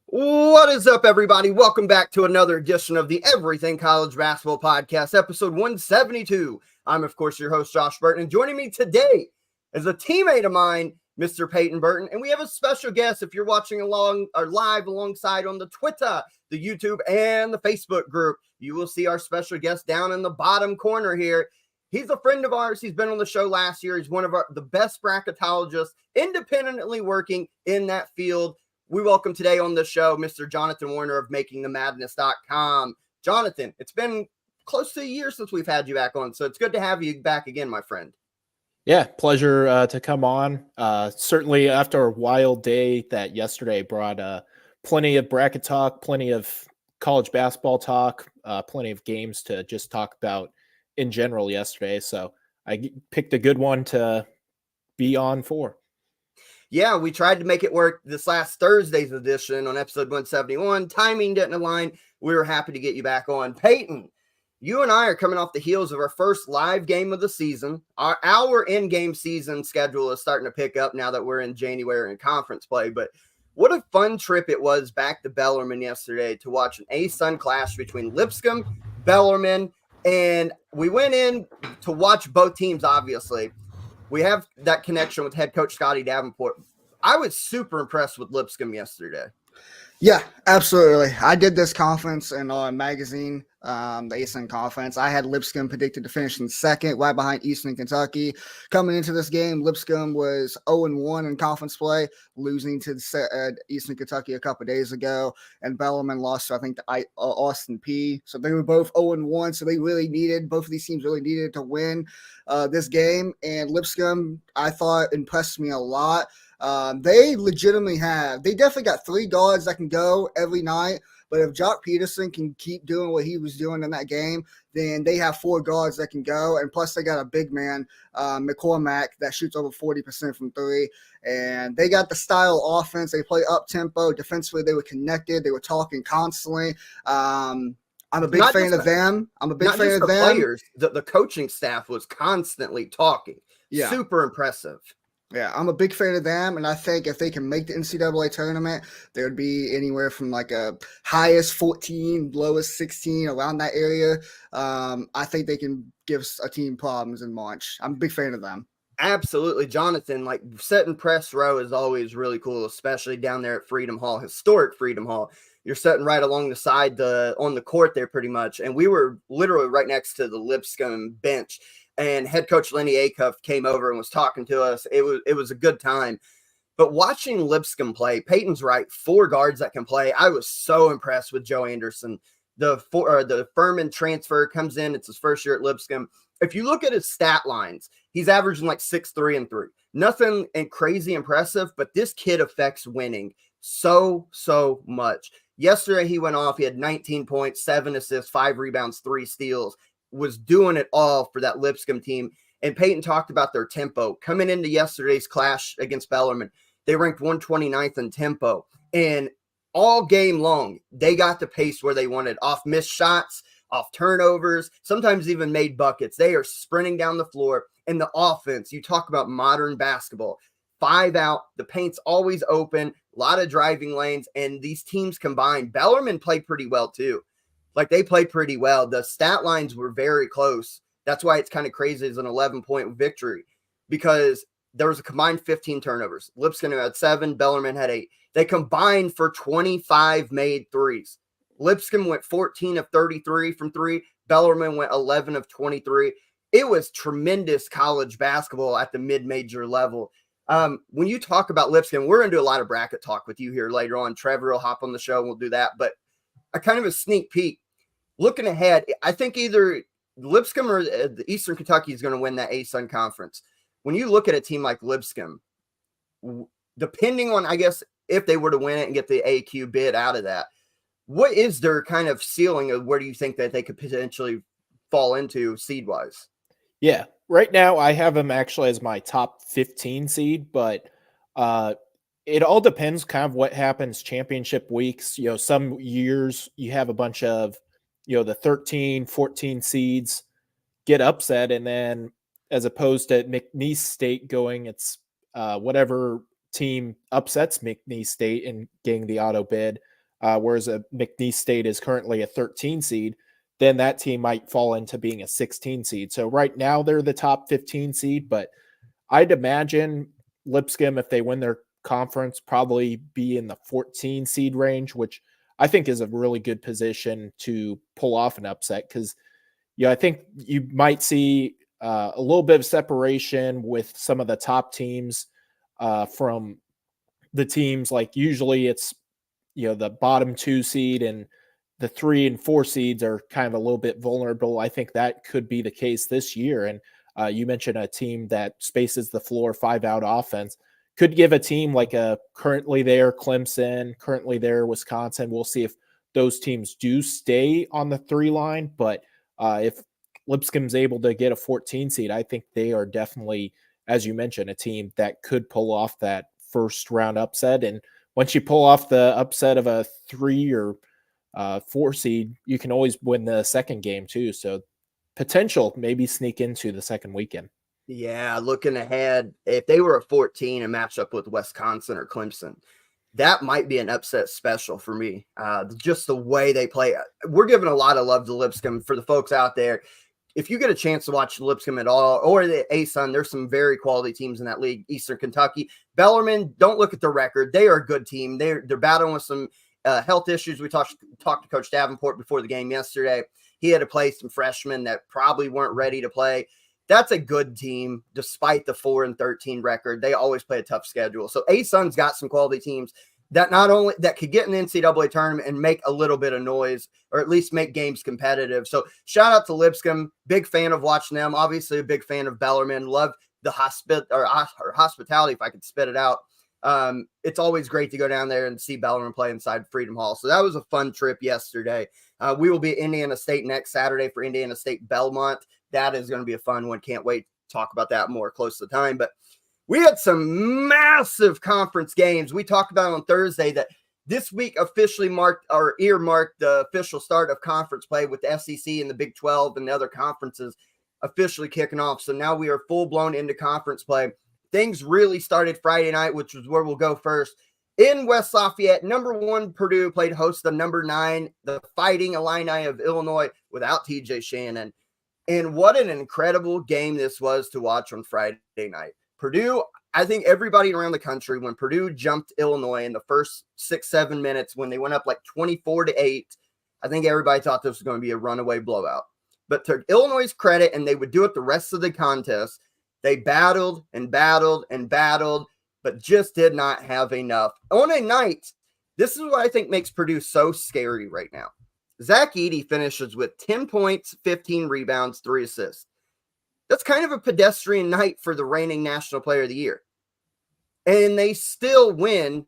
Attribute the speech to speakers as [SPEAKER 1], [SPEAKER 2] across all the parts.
[SPEAKER 1] What is up, everybody? Welcome back to another edition of the Everything College Basketball Podcast, episode 172. I'm, of course, your host, Josh Burton, and joining me today is a teammate of mine, Mr. Peyton Burton, and we have a special guest. If you're watching along or live alongside on the Twitter, the YouTube, and the Facebook group, you will see our special guest down in the bottom corner here. He's a friend of ours. He's been on the show last year. He's one of the best bracketologists independently working in that field. We welcome today on the show Mr. Jonathan Warner of makingthemadness.com. Jonathan, it's been close to a year since we've had you back on, so it's good to have you back again, my friend.
[SPEAKER 2] Yeah, pleasure to come on. Certainly after a wild day that yesterday brought plenty of bracket talk, plenty of college basketball talk, plenty of games to just talk about in general yesterday. So I picked a good one to be on for.
[SPEAKER 1] Yeah, we tried to make it work this last Thursday's edition on episode 171. Timing didn't align. We were happy to get you back on. Peyton, you and I are coming off the heels of our first live game of the season. Our in-game season schedule is starting to pick up now that we're in January in conference play. But what a fun trip it was back to Bellarmine yesterday to watch an A-Sun clash between Lipscomb, Bellarmine, and we went in to watch both teams, obviously. We have that connection with head coach Scotty Davenport. I was super impressed with Lipscomb yesterday.
[SPEAKER 3] Yeah, absolutely. I did this conference in our magazine, the ASUN conference. I had Lipscomb predicted to finish in second, right behind Eastern Kentucky. Coming into this game, Lipscomb was 0-1 in conference play, losing to Eastern Kentucky a couple of days ago. And Bellarmine lost to, I think, Austin P. So they were both 0-1. So they really needed, both of these teams really needed to win this game. And Lipscomb, I thought, impressed me a lot. They definitely got three guards that can go every night. But if Jock Peterson can keep doing what he was doing in that game, then they have four guards that can go. And plus they got a big man, McCormack, that shoots over 40% from three. And they got the style offense. They play up-tempo. Defensively, they were connected. They were talking constantly. I'm a big fan of them. I'm a big fan of them.
[SPEAKER 1] Players, the coaching staff was constantly talking. Yeah. Super impressive.
[SPEAKER 3] Yeah, I'm a big fan of them, and I think if they can make the NCAA tournament, there would be anywhere from like a highest 14, lowest 16, around that area. I think they can give a team problems in March. I'm a big fan of them.
[SPEAKER 1] Absolutely, Jonathan. Like, setting press row is always really cool, especially down there at Freedom Hall, historic Freedom Hall. You're sitting right along the side on the court there pretty much, and we were literally right next to the Lipscomb bench. And head coach Lenny Acuff came over and was talking to us. It was a good time. But watching Lipscomb play, Peyton's right, four guards that can play. I was so impressed with Joe Anderson. The Furman transfer comes in. It's his first year at Lipscomb. If you look at his stat lines, he's averaging like 6'3" and 3. Nothing crazy impressive, but this kid affects winning so much. Yesterday he went off. He had 19 points, 7 assists, 5 rebounds, 3 steals. Was doing it all for that Lipscomb team. And Peyton talked about their tempo. Coming into yesterday's clash against Bellarmine, they ranked 129th in tempo. And all game long, they got the pace where they wanted, off missed shots, off turnovers, sometimes even made buckets. They are sprinting down the floor. And the offense, you talk about modern basketball, 5 out, the paint's always open, a lot of driving lanes, and these teams combined. Bellarmine played pretty well too. Like, they played pretty well. The stat lines were very close. That's why it's kind of crazy as an 11-point victory, because there was a combined 15 turnovers. Lipscomb had 7, Bellarmine had 8. They combined for 25 made threes. Lipscomb went 14 of 33 from 3. Bellarmine went 11 of 23. It was tremendous college basketball at the mid-major level. When you talk about Lipscomb, we're going to do a lot of bracket talk with you here later on. Trevor will hop on the show and we'll do that. But a kind of a sneak peek. Looking ahead, I think either Lipscomb or the Eastern Kentucky is going to win that A-Sun conference. When you look at a team like Lipscomb, depending on, I guess, if they were to win it and get the AQ bid out of that, what is their kind of ceiling of where do you think that they could potentially fall into seed-wise?
[SPEAKER 2] Yeah, right now I have them actually as my top 15 seed, but it all depends kind of what happens championship weeks. You know, some years you have a bunch of, the 13, 14 seeds get upset. And then as opposed to McNeese State going, it's whatever team upsets McNeese State and getting the auto bid. whereas McNeese State is currently a 13 seed, then that team might fall into being a 16 seed. So right now they're the top 15 seed, but I'd imagine Lipscomb, if they win their conference, probably be in the 14 seed range, which I think is a really good position to pull off an upset because, I think you might see a little bit of separation with some of the top teams from the teams. Like usually it's, the bottom 2 seed and the 3 and 4 seeds are kind of a little bit vulnerable. I think that could be the case this year. And you mentioned a team that spaces the floor, 5-out offense could give a team like a currently there Clemson, currently there Wisconsin. We'll see if those teams do stay on the 3 line. But if Lipscomb's able to get a 14 seed, I think they are definitely, as you mentioned, a team that could pull off that first round upset. And once you pull off the upset of a 3 or 4 seed, you can always win the second game too. So potential maybe sneak into the second weekend.
[SPEAKER 1] Yeah, looking ahead, if they were a 14 and match up with Wisconsin or Clemson, that might be an upset special for me. Just the way they play. We're giving a lot of love to Lipscomb. For the folks out there, if you get a chance to watch Lipscomb at all, or the ASUN, there's some very quality teams in that league. Eastern Kentucky, Bellarmine, don't look at the record. They are a good team. They're battling with some health issues. We talked to Coach Davenport before the game yesterday. He had to play some freshmen that probably weren't ready to play. That's a good team, despite the 4-13 record. They always play a tough schedule. So ASUN's got some quality teams that not only that could get in the NCAA tournament and make a little bit of noise, or at least make games competitive. So shout out to Lipscomb. Big fan of watching them. Obviously a big fan of Bellarmine. Love the hospitality, if I could spit it out. It's always great to go down there and see Bellarmine play inside Freedom Hall. So that was a fun trip yesterday. We will be at Indiana State next Saturday for Indiana State Belmont. That is going to be a fun one. Can't wait to talk about that more close to the time. But we had some massive conference games. We talked about on Thursday that this week officially earmarked the official start of conference play with the SEC and the Big 12 and the other conferences officially kicking off. So now we are full-blown into conference play. Things really started Friday night, which is where we'll go first. In West Lafayette, number 1 Purdue played host to number 9, the Fighting Illini of Illinois, without TJ Shannon. And what an incredible game this was to watch on Friday night. Purdue, I think everybody around the country, when Purdue jumped Illinois in the first 6-7 minutes, when they went up like 24-8, I think everybody thought this was going to be a runaway blowout. But to Illinois' credit, and they would do it the rest of the contest, they battled and battled and battled, but just did not have enough. On a night, this is what I think makes Purdue so scary right now. Zach Edey finishes with 10 points, 15 rebounds, 3 assists. That's kind of a pedestrian night for the reigning National Player of the Year. And they still win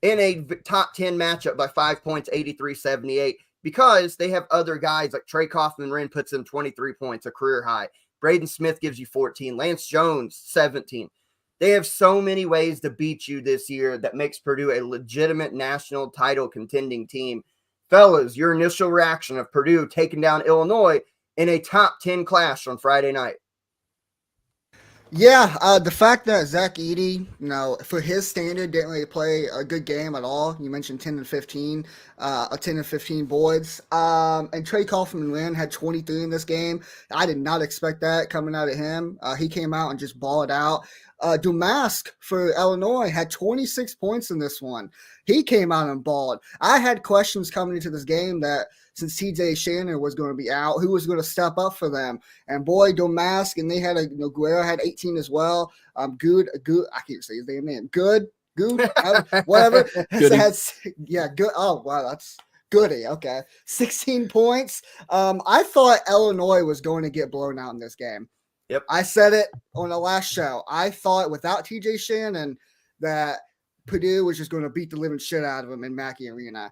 [SPEAKER 1] in a top 10 matchup by 5 points, 83-78, because they have other guys like Trey Kaufman-Wren puts in 23 points, a career high. Braden Smith gives you 14. Lance Jones, 17. They have so many ways to beat you this year that makes Purdue a legitimate national title contending team. Fellas, your initial reaction of Purdue taking down Illinois in a top 10 clash on Friday night?
[SPEAKER 3] Yeah, the fact that Zach Edey, for his standard, didn't really play a good game at all. You mentioned 10 and 15, 10 and 15 boards. And Trey Kaufman-Wren had 23 in this game. I did not expect that coming out of him. He came out and just balled out. Dumask for Illinois had 26 points in this one. He came out and balled. I had questions coming into this game that since TJ Shannon was going to be out, who was going to step up for them? And boy, Domask, and they had Guerrero had 18 as well. Good. I can't say his name. Good, whatever. Yeah, good. Oh wow, that's Goody. Okay, 16 points. I thought Illinois was going to get blown out in this game.
[SPEAKER 1] Yep.
[SPEAKER 3] I said it on the last show. I thought without TJ Shannon that Purdue was just going to beat the living shit out of them in Mackey Arena.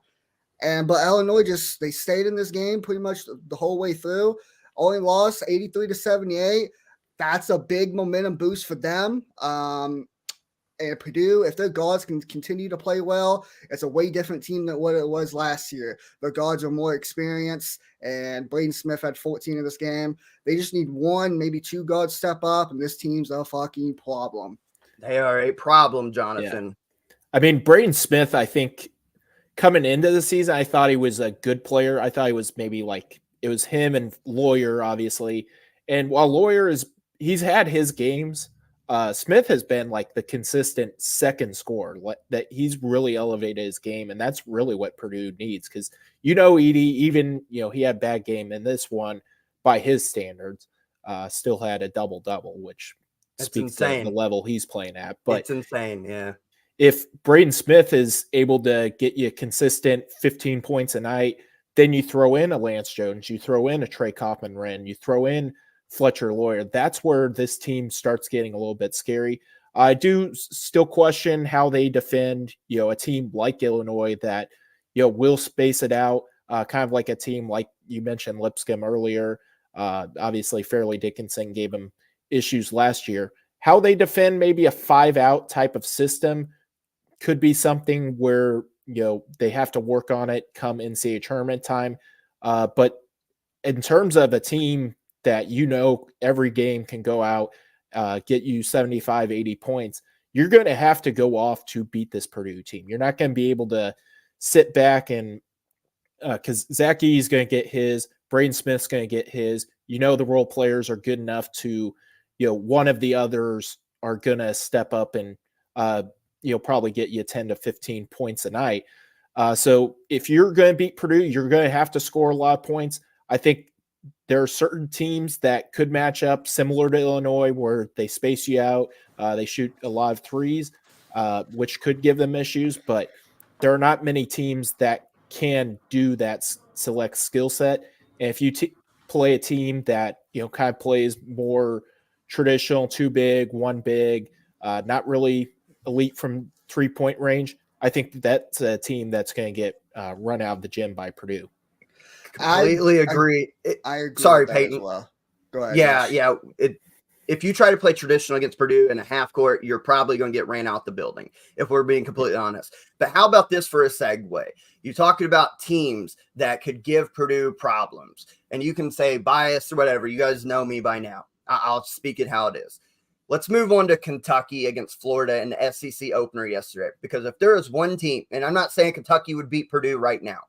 [SPEAKER 3] But Illinois they stayed in this game pretty much the whole way through. Only lost 83-78. That's a big momentum boost for them. And Purdue, if their guards can continue to play well, it's a way different team than what it was last year. Their guards are more experienced, and Braden Smith had 14 in this game. They just need 1, maybe 2 guards step up, and this team's a fucking problem.
[SPEAKER 1] They are a problem, Jonathan.
[SPEAKER 2] Yeah. I mean, Braden Smith, I think, coming into the season, I thought he was a good player. I thought he was maybe like it was him and Lawyer, obviously. And while he's had his games, Smith has been like the consistent second scorer that he's really elevated his game. And that's really what Purdue needs. Cause Edie, even, he had a bad game in this one by his standards, still had a double, which speaks to the level he's playing at. But
[SPEAKER 1] it's insane. Yeah.
[SPEAKER 2] If Braden Smith is able to get you consistent 15 points a night, then you throw in a Lance Jones, you throw in a Trey Kaufman-Renn, you throw in Fletcher Lawyer. That's where this team starts getting a little bit scary. I do still question how they defend, a team like Illinois that, will space it out, kind of like a team like you mentioned Lipscomb earlier. Obviously, Fairleigh Dickinson gave them issues last year. How they defend maybe a 5-out type of system could be something where, they have to work on it come NCAA tournament time. But in terms of a team that, every game can go out, get you 75, 80 points, you're going to have to go off to beat this Purdue team. You're not going to be able to sit back and because Zach E's going to get his, Braden Smith's going to get his, the role players are good enough to, one of the others are going to step up and, probably get you 10 to 15 points a night. So if you're going to beat Purdue, you're going to have to score a lot of points. I think there are certain teams that could match up similar to Illinois where they space you out. They shoot a lot of threes, which could give them issues, but there are not many teams that can do that select skill set. And if you play a team that, kind of plays more traditional, 2 big, 1 big, not really elite from 3-point range, I think that's a team that's going to get run out of the gym by Purdue.
[SPEAKER 1] Completely agree.
[SPEAKER 3] I agree.
[SPEAKER 1] Sorry,
[SPEAKER 3] with that
[SPEAKER 1] Peyton.
[SPEAKER 3] As well. Go ahead.
[SPEAKER 1] Yeah. If you try to play traditional against Purdue in a half court, you're probably going to get ran out the building, if we're being completely honest. But how about this for a segue? You're talking about teams that could give Purdue problems, and you can say bias or whatever. You guys know me by now. I'll speak it how it is. Let's move on to Kentucky against Florida in the SEC opener yesterday, because if there is one team, and I'm not saying Kentucky would beat Purdue right now,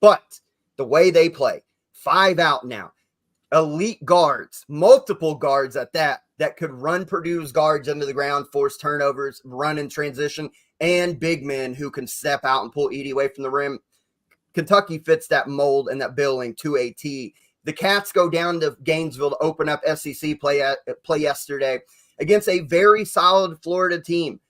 [SPEAKER 1] but the way they play, 5 out now, elite guards, multiple guards at that could run Purdue's guards into the ground, force turnovers, run in transition, and big men who can step out and pull Edey away from the rim. Kentucky fits that mold and that billing to a T. The Cats go down to Gainesville to open up SEC play yesterday against a very solid Florida team.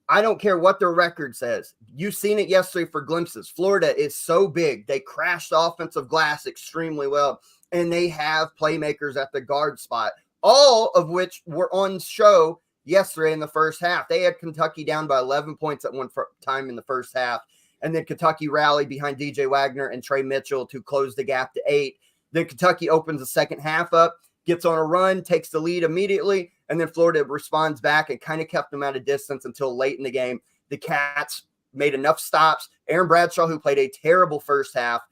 [SPEAKER 1] I don't care what their record says. You've seen it yesterday for glimpses. Florida is so big. They crashed offensive glass extremely well, and they have playmakers at the guard spot, all of which were on show yesterday in the first half. They had Kentucky down by 11 points at one time in the first half, and then Kentucky rallied behind DJ Wagner and Trey Mitchell to close the gap to 8. Then Kentucky opens the second half up, gets on a run, takes the lead immediately, and then Florida responds back and kind of kept them at a distance until late in the game. The Cats made enough stops. Aaron Bradshaw, who played a terrible first half,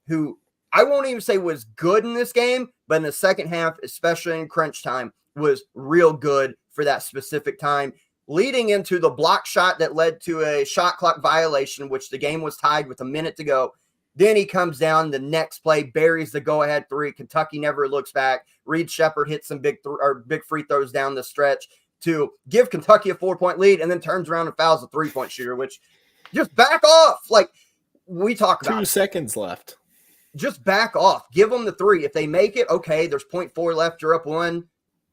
[SPEAKER 1] who I won't even say was good in this game, but in the second half, especially in crunch time, was real good for that specific time, leading into the block shot that led to a shot clock violation, which the game was tied with a minute to go. Then he comes down the next play, buries the go-ahead 3. Kentucky never looks back. Reed Shepherd hits some big free throws down the stretch to give Kentucky a 4-point lead, and then turns around and fouls a 3-point shooter, which just back off. Like we talk about
[SPEAKER 2] 2 seconds left.
[SPEAKER 1] Just back off. Give them the 3. If they make it, okay, there's 0.4 left. You're up 1.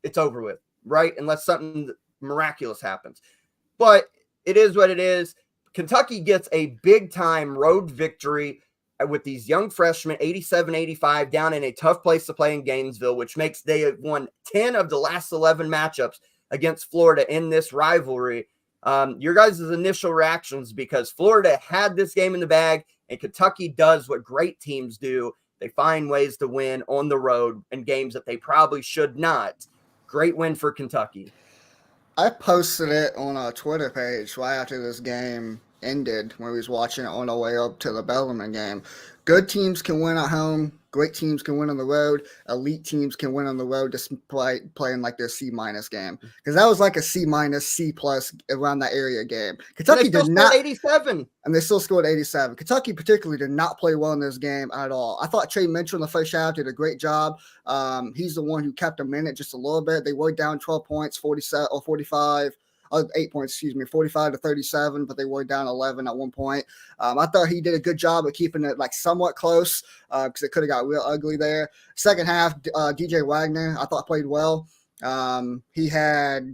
[SPEAKER 1] It's over with, right? Unless something miraculous happens. But it is what it is. Kentucky gets a big-time road victory with these young freshmen, 87-85, down in a tough place to play in Gainesville, which makes they have won 10 of the last 11 matchups against Florida in this rivalry. Your guys' initial reactions, because Florida had this game in the bag, and Kentucky does what great teams do. They find ways to win on the road in games that they probably should not. Great win for Kentucky.
[SPEAKER 3] I posted it on a Twitter page right after this game. ended when we was watching it on our way up to the Bellarmine game. Good teams can win at home. Great teams can win on the road. Elite teams can win on the road, just playing like their C- game, because that was like a C-, C+ around that area game. Kentucky
[SPEAKER 1] did
[SPEAKER 3] not
[SPEAKER 1] 87.
[SPEAKER 3] And they still scored 87. Kentucky particularly did not play well in this game at all. I thought Trey Mitchell in the first half did a great job. He's the one who kept them in it just a little bit. They were down 12 points, 47 or 45. 8 points, 45 to 37, but they were down 11 at one point. I thought he did a good job of keeping it like somewhat close because it could have got real ugly there. Second half, DJ Wagner, I thought played well. He had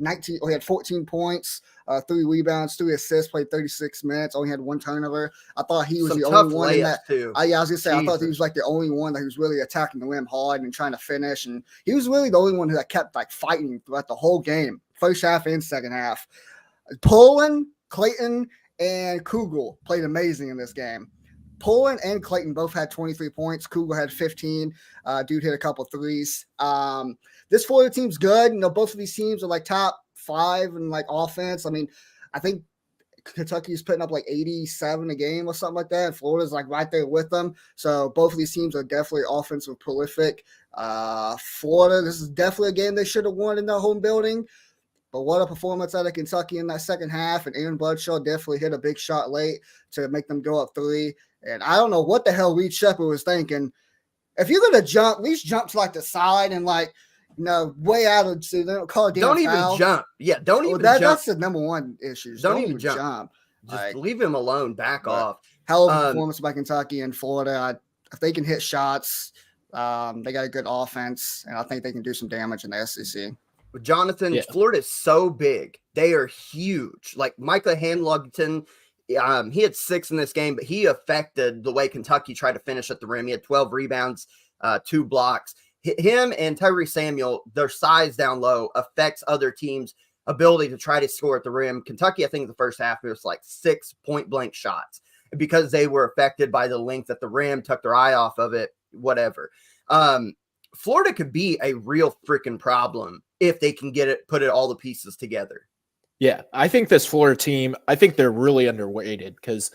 [SPEAKER 3] 14 points, 3 rebounds, 3 assists, played 36 minutes, only had 1 turnover. I thought he was
[SPEAKER 1] Some
[SPEAKER 3] the
[SPEAKER 1] tough
[SPEAKER 3] only one in that.
[SPEAKER 1] too.
[SPEAKER 3] I was gonna say,
[SPEAKER 1] Jesus.
[SPEAKER 3] I thought he was like the only one that was really attacking the rim hard and trying to finish, and he was really the only one that kept like fighting throughout the whole game, first half and second half. Poland, Clayton, and Kugel played amazing in this game. Poland and Clayton both had 23 points. Kugel had 15. Dude hit a couple threes. This Florida team's good. You know, both of these teams are like top 5 in like offense. I mean, I think Kentucky's putting up like 87 a game or something like that. And Florida's like right there with them. So both of these teams are definitely offensive prolific. Florida, this is definitely a game they should have won in their home building. But what a performance out of Kentucky in that second half. And Aaron Bradshaw definitely hit a big shot late to make them go up 3. And I don't know what the hell Reed Shepherd was thinking. If you're going to jump, at least jump to like the side and like, you know, way out of, so they don't call a damn
[SPEAKER 1] Don't
[SPEAKER 3] foul.
[SPEAKER 1] even jump. Yeah, don't even jump.
[SPEAKER 3] That's the number one issue.
[SPEAKER 1] Don't even jump. Just
[SPEAKER 3] like,
[SPEAKER 1] leave him alone. Back off.
[SPEAKER 3] Hell of a performance by Kentucky and Florida. If they can hit shots, they got a good offense, and I think they can do some damage in the SEC.
[SPEAKER 1] Jonathan, Florida is so big. They are huge. Like Micah Handlogton, he had 6 in this game, but he affected the way Kentucky tried to finish at the rim. He had 12 rebounds, 2 blocks. Him and Tyree Samuel, their size down low affects other teams' ability to try to score at the rim. Kentucky, I think in the first half, it was like 6 point-blank shots because they were affected by the length at the rim, took their eye off of it, whatever. Florida could be a real freaking problem if they can put all the pieces together.
[SPEAKER 2] Yeah, I think this Florida team, I think they're really underweighted because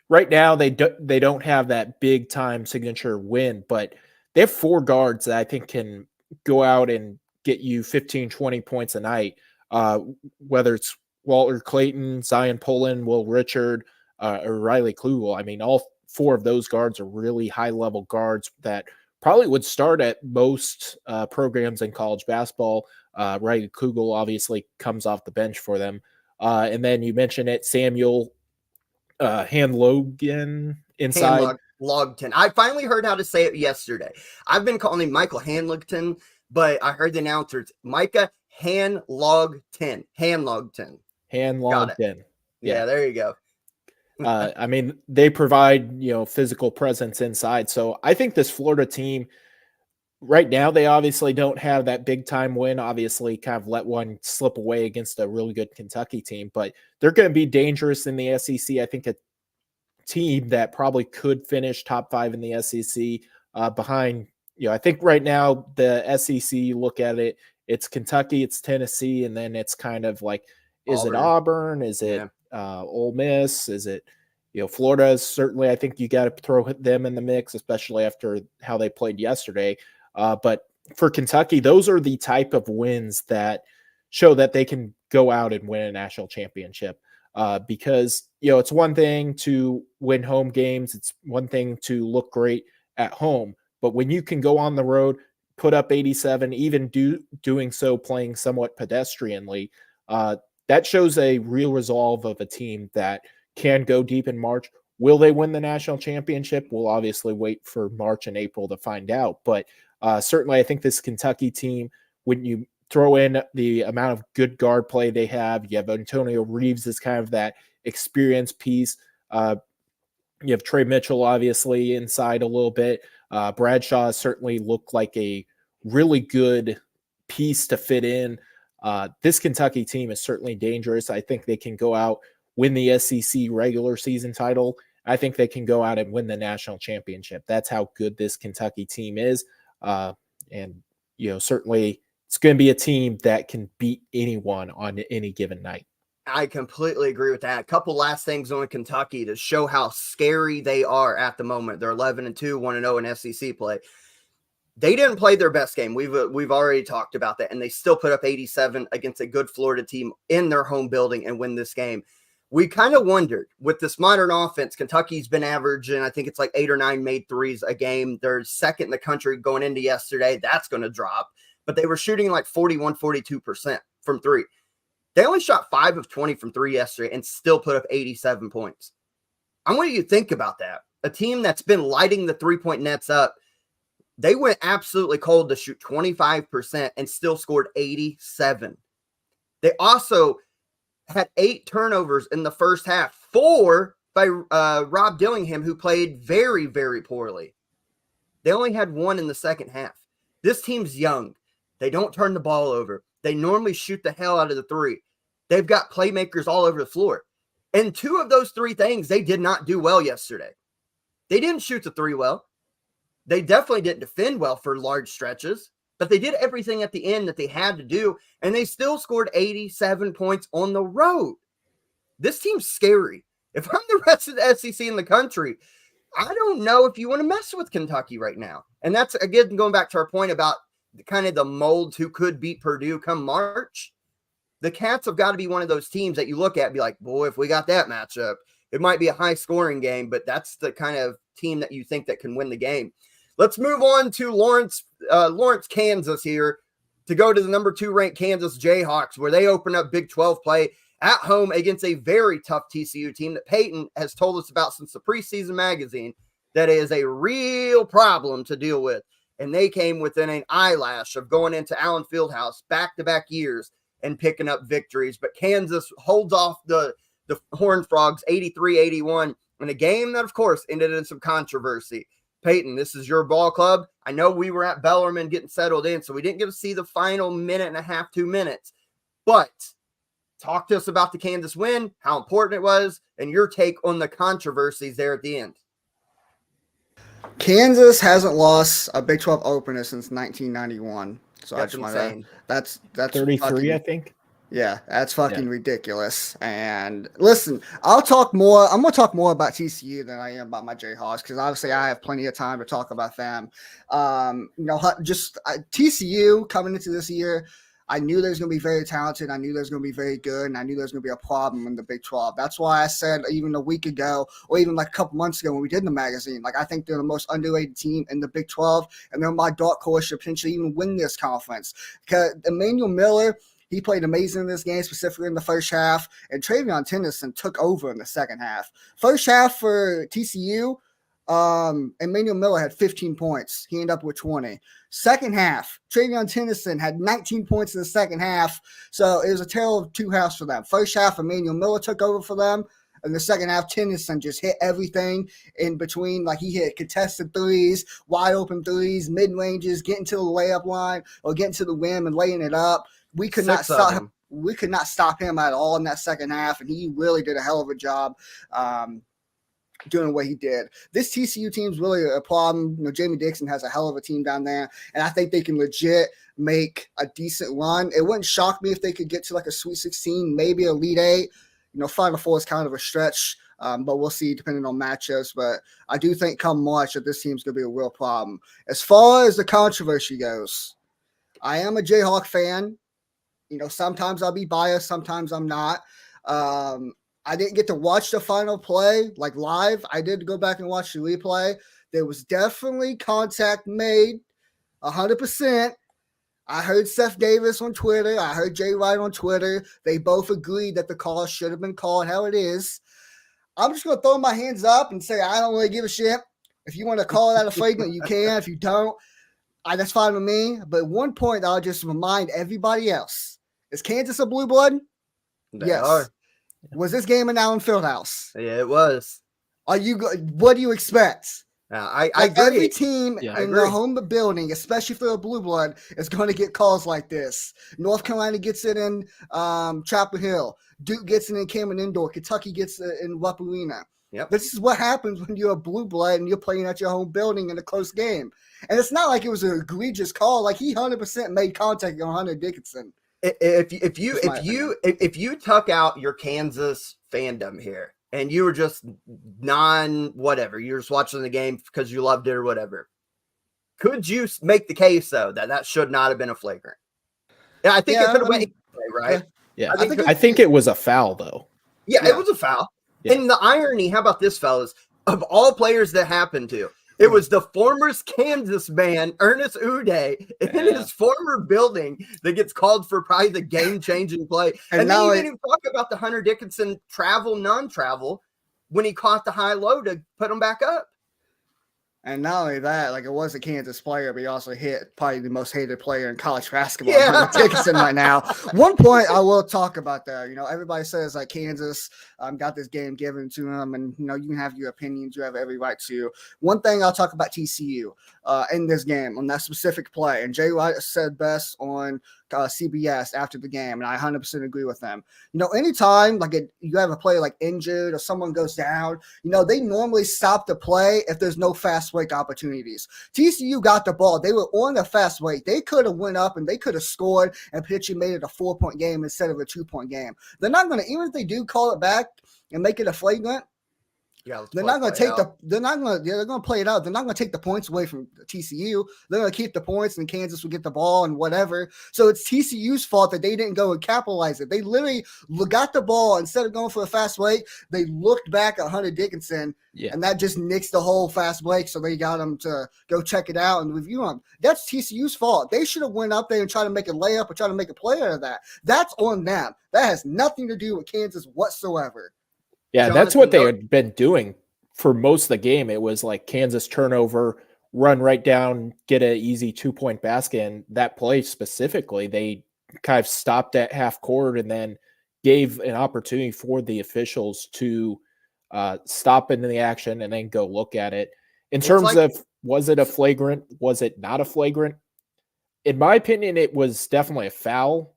[SPEAKER 2] right now they don't have that big time signature win, but they have 4 guards that I think can go out and get you 15, 20 points a night, whether it's Walter Clayton, Zion Poland, Will Richard, or Riley Klugel. I mean, all 4 of those guards are really high-level guards that probably would start at most programs in college basketball. Riley Klugel obviously comes off the bench for them. And then you mentioned it, Samuel Handlogan inside.
[SPEAKER 1] Logton. I finally heard how to say it yesterday. I've been calling him Michael Handlogton, but I heard the announcers, Micah Handlogton. Handlogton. Yeah, there you go.
[SPEAKER 2] I mean, they provide, physical presence inside. So I think this Florida team right now, they obviously don't have that big time win, obviously kind of let one slip away against a really good Kentucky team, but they're going to be dangerous in the SEC. I think a team that probably could finish top 5 in the SEC behind, I think right now the SEC, look at it, it's Kentucky, it's Tennessee, and then it's kind of like, is it Auburn? Is it Ole Miss? Is it, Florida is certainly, I think you got to throw them in the mix, especially after how they played yesterday. But for Kentucky, those are the type of wins that show that they can go out and win a national championship. Because, it's one thing to win home games. It's one thing to look great at home. But when you can go on the road, put up 87, even doing so playing somewhat pedestrianly, that shows a real resolve of a team that can go deep in March. Will they win the national championship? We'll obviously wait for March and April to find out. But certainly, I think this Kentucky team, when you throw in the amount of good guard play they have, you have Antonio Reeves as kind of that experience piece. You have Trey Mitchell, obviously, inside a little bit. Bradshaw certainly looked like a really good piece to fit in. This Kentucky team is certainly dangerous. I think they can go out, win the SEC regular season title. I think they can go out and win the national championship. That's how good this Kentucky team is. And, certainly it's going to be a team that can beat anyone on any given night.
[SPEAKER 1] I completely agree with that. A couple last things on Kentucky to show how scary they are at the moment. They're 11-2, 1-0 in SEC play. They didn't play their best game. We've already talked about that, and they still put up 87 against a good Florida team in their home building and win this game. We kind of wondered with this modern offense, Kentucky's been averaging, I think it's like 8 or 9 made threes a game. They're second in the country going into yesterday. That's going to drop, but they were shooting like 41, 42% from three. They only shot 5 of 20 from three yesterday and still put up 87 points. I want you to think about that. A team that's been lighting the three-point nets up, they went absolutely cold to shoot 25% and still scored 87. They also had 8 turnovers in the first half, 4 by Rob Dillingham, who played very, very poorly. They only had 1 in the second half. This team's young. They don't turn the ball over. They normally shoot the hell out of the three. They've got playmakers all over the floor. And 2 of those 3 things they did not do well yesterday. They didn't shoot the three well. They definitely didn't defend well for large stretches, but they did everything at the end that they had to do, and they still scored 87 points on the road. This team's scary. If I'm the rest of the SEC in the country, I don't know if you want to mess with Kentucky right now. And that's, again, going back to our point about kind of the molds who could beat Purdue come March. The Cats have got to be one of those teams that you look at and be like, boy, if we got that matchup, it might be a high-scoring game, but that's the kind of team that you think that can win the game. Let's move on to Lawrence, Kansas here to go to the number 2 ranked Kansas Jayhawks, where they open up Big 12 play at home against a very tough TCU team that Peyton has told us about since the preseason magazine that is a real problem to deal with. And they came within an eyelash of going into Allen Fieldhouse back-to-back years and picking up victories. But Kansas holds off the Horned Frogs 83-81 in a game that, of course, ended in some controversy. Peyton, this is your ball club. I know we were at Bellarmine getting settled in, so we didn't get to see the final minute and a half, 2 minutes. But talk to us about the Kansas win, how important it was, and your take on the controversies there at the end.
[SPEAKER 3] Kansas hasn't lost a Big 12 opener since 1991. So
[SPEAKER 1] That's insane.
[SPEAKER 3] That's
[SPEAKER 2] 33,
[SPEAKER 3] fucking,
[SPEAKER 2] I think.
[SPEAKER 3] Yeah, that's fucking ridiculous. And listen, I'm going to talk more about TCU than I am about my Jayhawks because obviously I have plenty of time to talk about them. TCU coming into this year, I knew there's going to be very talented. I knew there's going to be very good, and I knew there's going to be a problem in the Big 12. That's why I said even a week ago, or even like a couple months ago when we did the magazine, like I think they're the most underrated team in the Big 12, and they're my dark horse to potentially even win this conference. Because Emmanuel Miller, he played amazing in this game, specifically in the first half, and Travion Tennyson took over in the second half. First half for TCU, Emmanuel Miller had 15 points. He ended up with 20. Second half, Travion Tennyson had 19 points in the second half. So it was a tale of 2 halves for them. First half, Emmanuel Miller took over for them. And the second half, Tennyson just hit everything in between. Like he hit contested threes, wide open threes, mid ranges, getting to the layup line or getting to the rim and laying it up. We could not stop him. We could not stop him at all in that second half. And he really did a hell of a job. Doing what he did. This TCU team's really a problem. Jamie Dixon has a hell of a team down there, and I think they can legit make a decent run. It wouldn't shock me if they could get to like a Sweet 16, maybe Elite 8. Final Four is kind of a stretch, but we'll see depending on matchups. But I do think come March that this team's going to be a real problem. As far as the controversy goes, I am a Jayhawk fan. Sometimes I'll be biased, sometimes I'm not. I didn't get to watch the final play like live. I did go back and watch the replay. There was definitely contact made, 100%. I heard Seth Davis on Twitter. I heard Jay Wright on Twitter. They both agreed that the call should have been called how it is. I'm just going to throw my hands up and say I don't really give a shit. If you want to call it out of flagrant, you can. If you don't, that's fine with me. But one point I'll just remind everybody else. Is Kansas a blue blood? Yes.
[SPEAKER 1] Are.
[SPEAKER 3] Was this game in Allen Fieldhouse?
[SPEAKER 1] Yeah, it was.
[SPEAKER 3] What do you expect?
[SPEAKER 1] I agree.
[SPEAKER 3] Every team in the home building, especially for a blue blood, is going to get calls like this. North Carolina gets it in Chapel Hill. Duke gets it in Cameron Indoor. Kentucky gets it in Rupp Arena.
[SPEAKER 1] Yep.
[SPEAKER 3] This is what happens when you're a blue blood and you're playing at your home building in a close game. And it's not like it was an egregious call. Like he 100% made contact on Hunter Dickinson.
[SPEAKER 1] If you tuck out your Kansas fandom here and you were just whatever, you're just watching the game because you loved it or whatever, could you make the case though that should not have been a flagrant? Yeah, I think it could have went right.
[SPEAKER 2] Yeah,
[SPEAKER 3] I
[SPEAKER 2] think it was a foul though.
[SPEAKER 1] Yeah, it was a foul.
[SPEAKER 2] Yeah.
[SPEAKER 1] And the irony, how about this, fellas? Of all players that happened to, it was the former Kansas man, Ernest Uday, in his former building that gets called for probably the game-changing play. And then you didn't even talk about the Hunter Dickinson non-travel when he caught the high-low to put him back up.
[SPEAKER 3] And not only that, like, it was a Kansas player, but he also hit probably the most hated player in college basketball, Hunter Dickinson, right now. One point I will talk about that. You know, everybody says like Kansas got this game given to him, and you know, you can have your opinions, you have every right to. One thing I'll talk about TCU in this game on that specific play, and Jay Wright said best on CBS after the game, and I 100% agree with them. You know, anytime like you have a player like injured or someone goes down, you know, they normally stop the play if there's no fast break opportunities. TCU got the ball. They were on the fast break. They could have went up and they could have scored and potentially made it a 4-point game instead of a 2-point game. They're not going to, even if they do call it back and make it a flagrant, they're not going to take they're going to play it out. They're not going to take the points away from TCU. They're going to keep the points, and Kansas will get the ball and whatever. So it's TCU's fault that they didn't go and capitalize it. They literally got the ball. Instead of going for a fast break, they looked back at Hunter Dickinson, and that just nixed the whole fast break. So they got him to go check it out and review him. That's TCU's fault. They should have went up there and tried to make a layup or try to make a play out of that. That's on them. That has nothing to do with Kansas whatsoever.
[SPEAKER 2] Yeah, Jonathan, that's what they had been doing for most of the game. It was like Kansas turnover, run right down, get an easy 2-point basket. And that play specifically, they kind of stopped at half court and then gave an opportunity for the officials to stop into the action and then go look at it. In terms of, was it a flagrant? Was it not a flagrant? In my opinion, it was definitely a foul.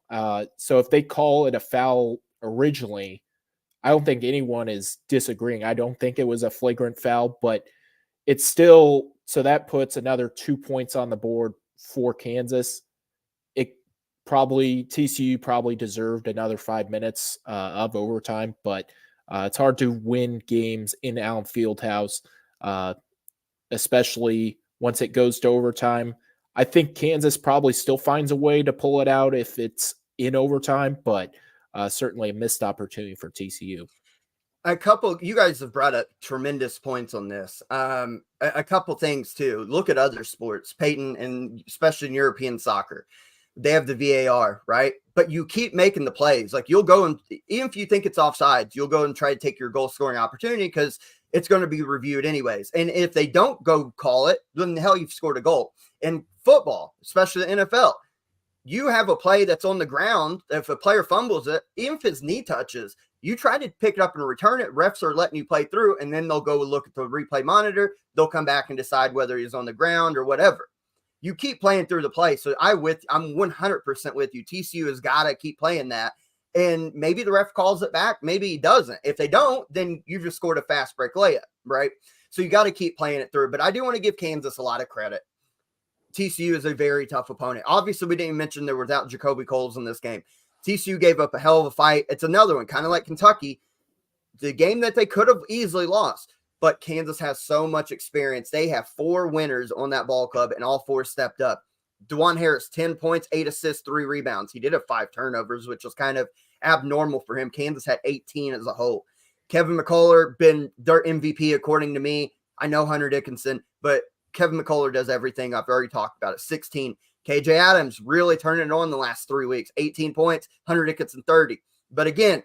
[SPEAKER 2] So if they call it a foul originally, I don't think anyone is disagreeing. I don't think it was a flagrant foul, but it's still, so that puts another 2 points on the board for Kansas. TCU probably deserved another 5 minutes of overtime, but it's hard to win games in Allen Fieldhouse, especially once it goes to overtime. I think Kansas probably still finds a way to pull it out if it's in overtime, but certainly a missed opportunity for TCU.
[SPEAKER 1] You guys have brought up tremendous points on this. A couple things too. Look at other sports, Peyton, and especially in European soccer. They have the VAR, right? But you keep making the plays. Like you'll go and even if you think it's offsides, you'll go and try to take your goal scoring opportunity because it's going to be reviewed anyways. And if they don't go call it, then the hell you've scored a goal. In football, especially the NFL, you have a play that's on the ground. If a player fumbles it, even if his knee touches, you try to pick it up and return it. Refs are letting you play through, and then they'll go look at the replay monitor. They'll come back and decide whether he's on the ground or whatever. You keep playing through the play. So I'm 100% with you. TCU has got to keep playing that. And maybe the ref calls it back. Maybe he doesn't. If they don't, then you just scored a fast break layup, right? So you got to keep playing it through. But I do want to give Kansas a lot of credit. TCU is a very tough opponent. Obviously, we didn't even mention they're without Jacoby Coles in this game. TCU gave up a hell of a fight. It's another one, kind of like Kentucky, the game that they could have easily lost. But Kansas has so much experience. They have 4 winners on that ball club, and all 4 stepped up. DeJuan Harris, 10 points, 8 assists, 3 rebounds. He did have 5 turnovers, which was kind of abnormal for him. Kansas had 18 as a whole. Kevin McCullough, been their MVP, according to me. I know Hunter Dickinson, but Kevin McCullough does everything. I've already talked about it. 16. KJ Adams really turning it on the last 3 weeks. 18 points, Hunter Dickinson 30. But again,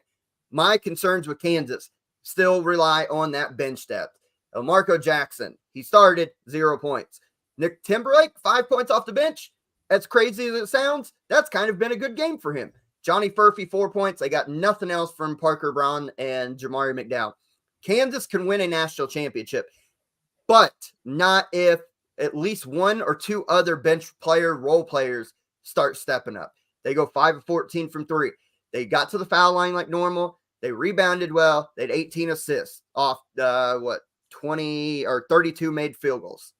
[SPEAKER 1] my concerns with Kansas still rely on that bench depth. Marco Jackson, he started 0 points. Nick Timberlake, 5 points off the bench. As crazy as it sounds, that's kind of been a good game for him. Johnny Furphy, 4 points. They got nothing else from Parker Braun and Jamari McDowell. Kansas can win a national championship, but not if at least 1 or 2 other bench role players start stepping up. They go 5 of 14 from 3. They got to the foul line like normal. They rebounded well. They had 18 assists off 20 or 32 made field goals.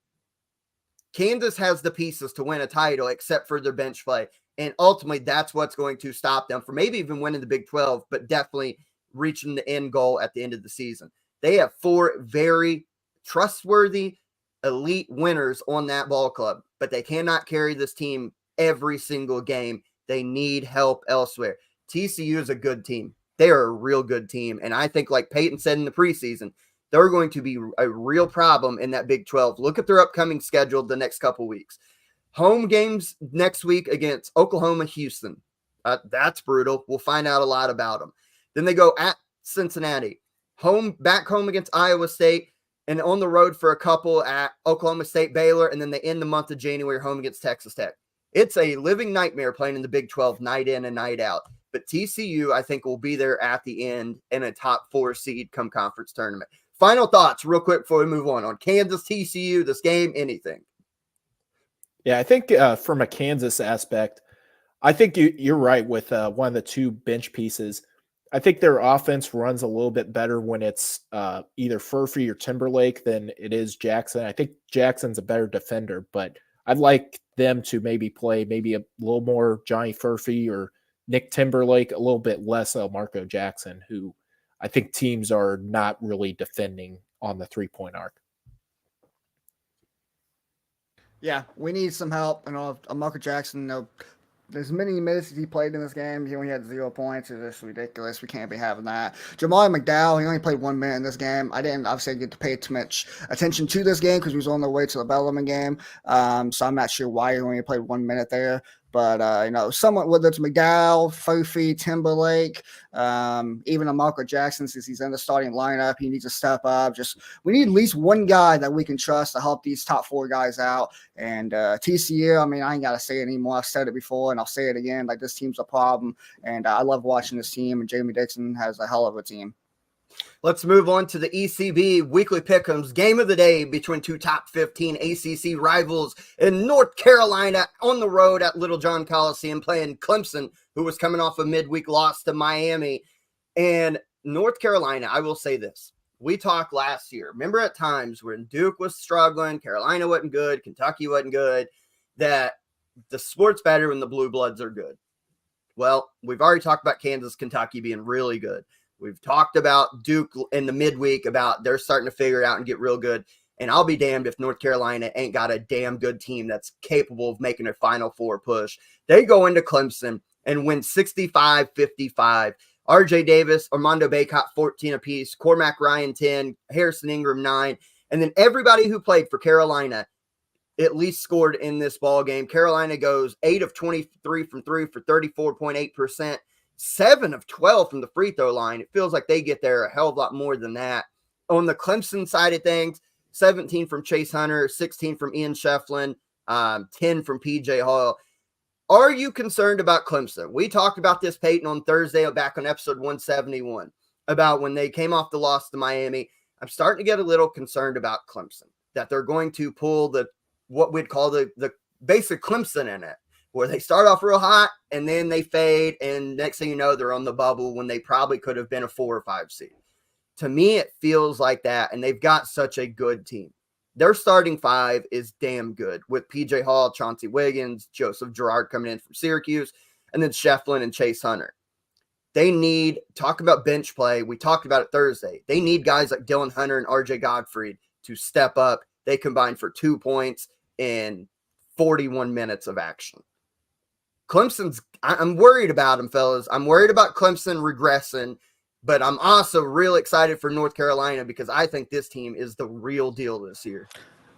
[SPEAKER 1] Kansas has the pieces to win a title except for their bench play. And ultimately, that's what's going to stop them from maybe even winning the Big 12, but definitely reaching the end goal at the end of the season. They have 4 very trustworthy, elite winners on that ball club, but they cannot carry this team every single game. They need help elsewhere. TCU is a good team. They are a real good team. And I think, like Peyton said in the preseason, they're going to be a real problem in that Big 12. Look at their upcoming schedule the next couple weeks. Home games next week against Oklahoma, Houston. That's brutal. We'll find out a lot about them. Then they go at Cincinnati, back home against Iowa State, and on the road for a couple at Oklahoma State, Baylor, and then they end the month of January home against Texas Tech. It's a living nightmare playing in the Big 12 night in and night out. But TCU, I think, will be there at the end in a top 4 seed come conference tournament. Final thoughts real quick before we move on Kansas, TCU, this game, anything.
[SPEAKER 2] Yeah, I think from a Kansas aspect, I think you're right with one of the 2 bench pieces. I think their offense runs a little bit better when it's either Furphy or Timberlake than it is Jackson. I think Jackson's a better defender, but I'd like them to maybe play maybe a little more Johnny Furphy or Nick Timberlake, a little bit less Marco Jackson, who I think teams are not really defending on the 3-point arc.
[SPEAKER 3] Yeah, we need some help. Marco Jackson, there's many minutes he played in this game. He only had 0 points. It's just ridiculous. We can't be having that. Jamal McDowell, he only played 1 minute in this game. I didn't obviously get to pay too much attention to this game because we was on the way to the Bellarmine game. So I'm not sure why he only played 1 minute there. But, someone, whether it's McDowell, Fofi, Timberlake, even a Marco Jackson, since he's in the starting lineup, he needs to step up. We need at least one guy that we can trust to help these top 4 guys out. And TCU, I ain't got to say it anymore. I've said it before, and I'll say it again. Like, this team's a problem. And I love watching this team, and Jamie Dixon has a hell of a team.
[SPEAKER 1] Let's move on to the ECB Weekly Pick'ems game of the day between 2 top 15 ACC rivals in North Carolina on the road at Little John Coliseum playing Clemson, who was coming off a midweek loss to Miami. And North Carolina, I will say this. We talked last year. Remember at times when Duke was struggling, Carolina wasn't good, Kentucky wasn't good, that the sport's better when the Blue Bloods are good. Well, we've already talked about Kansas, Kentucky being really good. We've talked about Duke in the midweek about they're starting to figure it out and get real good. And I'll be damned if North Carolina ain't got a damn good team that's capable of making a Final Four push. They go into Clemson and win 65-55. RJ Davis, Armando Bacot, 14 apiece. Cormac Ryan, 10. Harrison Ingram, 9. And then everybody who played for Carolina at least scored in this ball game. Carolina goes 8 of 23 from 3 for 34.8%. 7 of 12 from the free throw line. It feels like they get there a hell of a lot more than that. On the Clemson side of things, 17 from Chase Hunter, 16 from Ian Shefflin, 10 from PJ Hall. Are you concerned about Clemson? We talked about this, Peyton, on Thursday back on episode 171 about when they came off the loss to Miami. I'm starting to get a little concerned about Clemson, that they're going to pull what we'd call the basic Clemson in it, where they start off real hot and then they fade, and next thing you know, they're on the bubble when they probably could have been a 4 or 5 seed. To me, it feels like that, and they've got such a good team. Their starting 5 is damn good with PJ Hall, Chauncey Wiggins, Joseph Girard coming in from Syracuse, and then Shefflin and Chase Hunter. They need, talk about bench play, we talked about it Thursday. They need guys like Dylan Hunter and RJ Godfrey to step up. They combined for 2 points in 41 minutes of action. I'm worried about them, fellas. I'm worried about Clemson regressing, but I'm also real excited for North Carolina because I think this team is the real deal this year.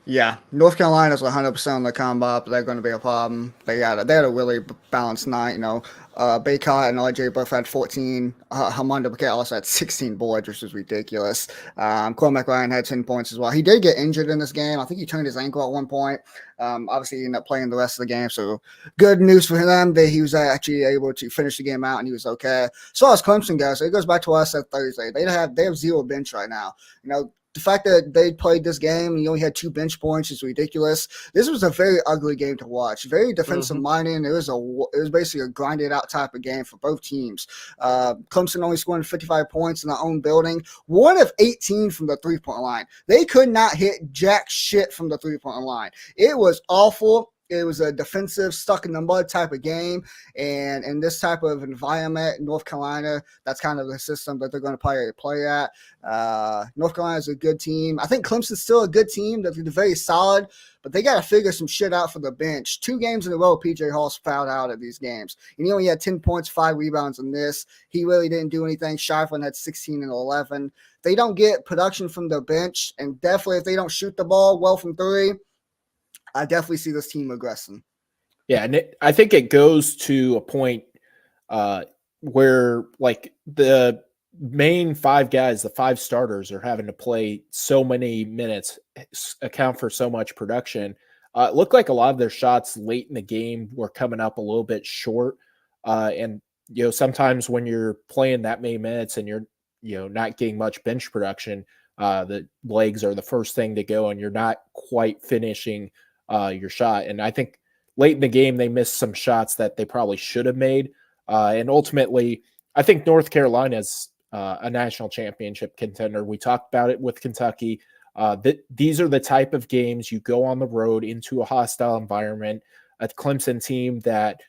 [SPEAKER 3] Yeah, North Carolina's 100% on the come up. They're going to be a problem. They had a really balanced night. Bacot and RJ both had 14. Armando Bacot also had 16 boards, which is ridiculous. Cormac Ryan had 10 points as well. He did get injured in this game. I think he turned his ankle at one point. Obviously, he ended up playing the rest of the game. So good news for them that he was actually able to finish the game out and he was okay. So as Clemson goes, so it goes back to what I said Thursday. They have 0 bench right now. the fact that they played this game and you only had 2 bench points is ridiculous. This was a very ugly game to watch. Very defensive minded. It was basically a grinded out type of game for both teams. Clemson only scoring 55 points in their own building. 1 of 18 from the 3-point line. They could not hit jack shit from the 3-point line. It was awful. It was a defensive, stuck in the mud type of game. And in this type of environment, North Carolina, that's kind of the system that they're going to play at. North Carolina is a good team. I think Clemson's still a good team. They're very solid, but they got to figure some shit out for the bench. 2 games in a row, P.J. Hall's fouled out at these games. And he only had 10 points, 5 rebounds in this. He really didn't do anything. Shiflin had 16 and 11. They don't get production from the bench, and definitely if they don't shoot the ball well from 3, I definitely see this team regressing.
[SPEAKER 2] Yeah, and I think it goes to a point where like the main 5 guys, the 5 starters, are having to play so many minutes, account for so much production. It looked like a lot of their shots late in the game were coming up a little bit short. And sometimes when you're playing that many minutes and you're not getting much bench production, the legs are the first thing to go, and you're not quite finishing your shot. And I think late in the game, they missed some shots that they probably should have made. And ultimately, I think North Carolina's a national championship contender. We talked about it with Kentucky. These are the type of games you go on the road into a hostile environment. A Clemson team that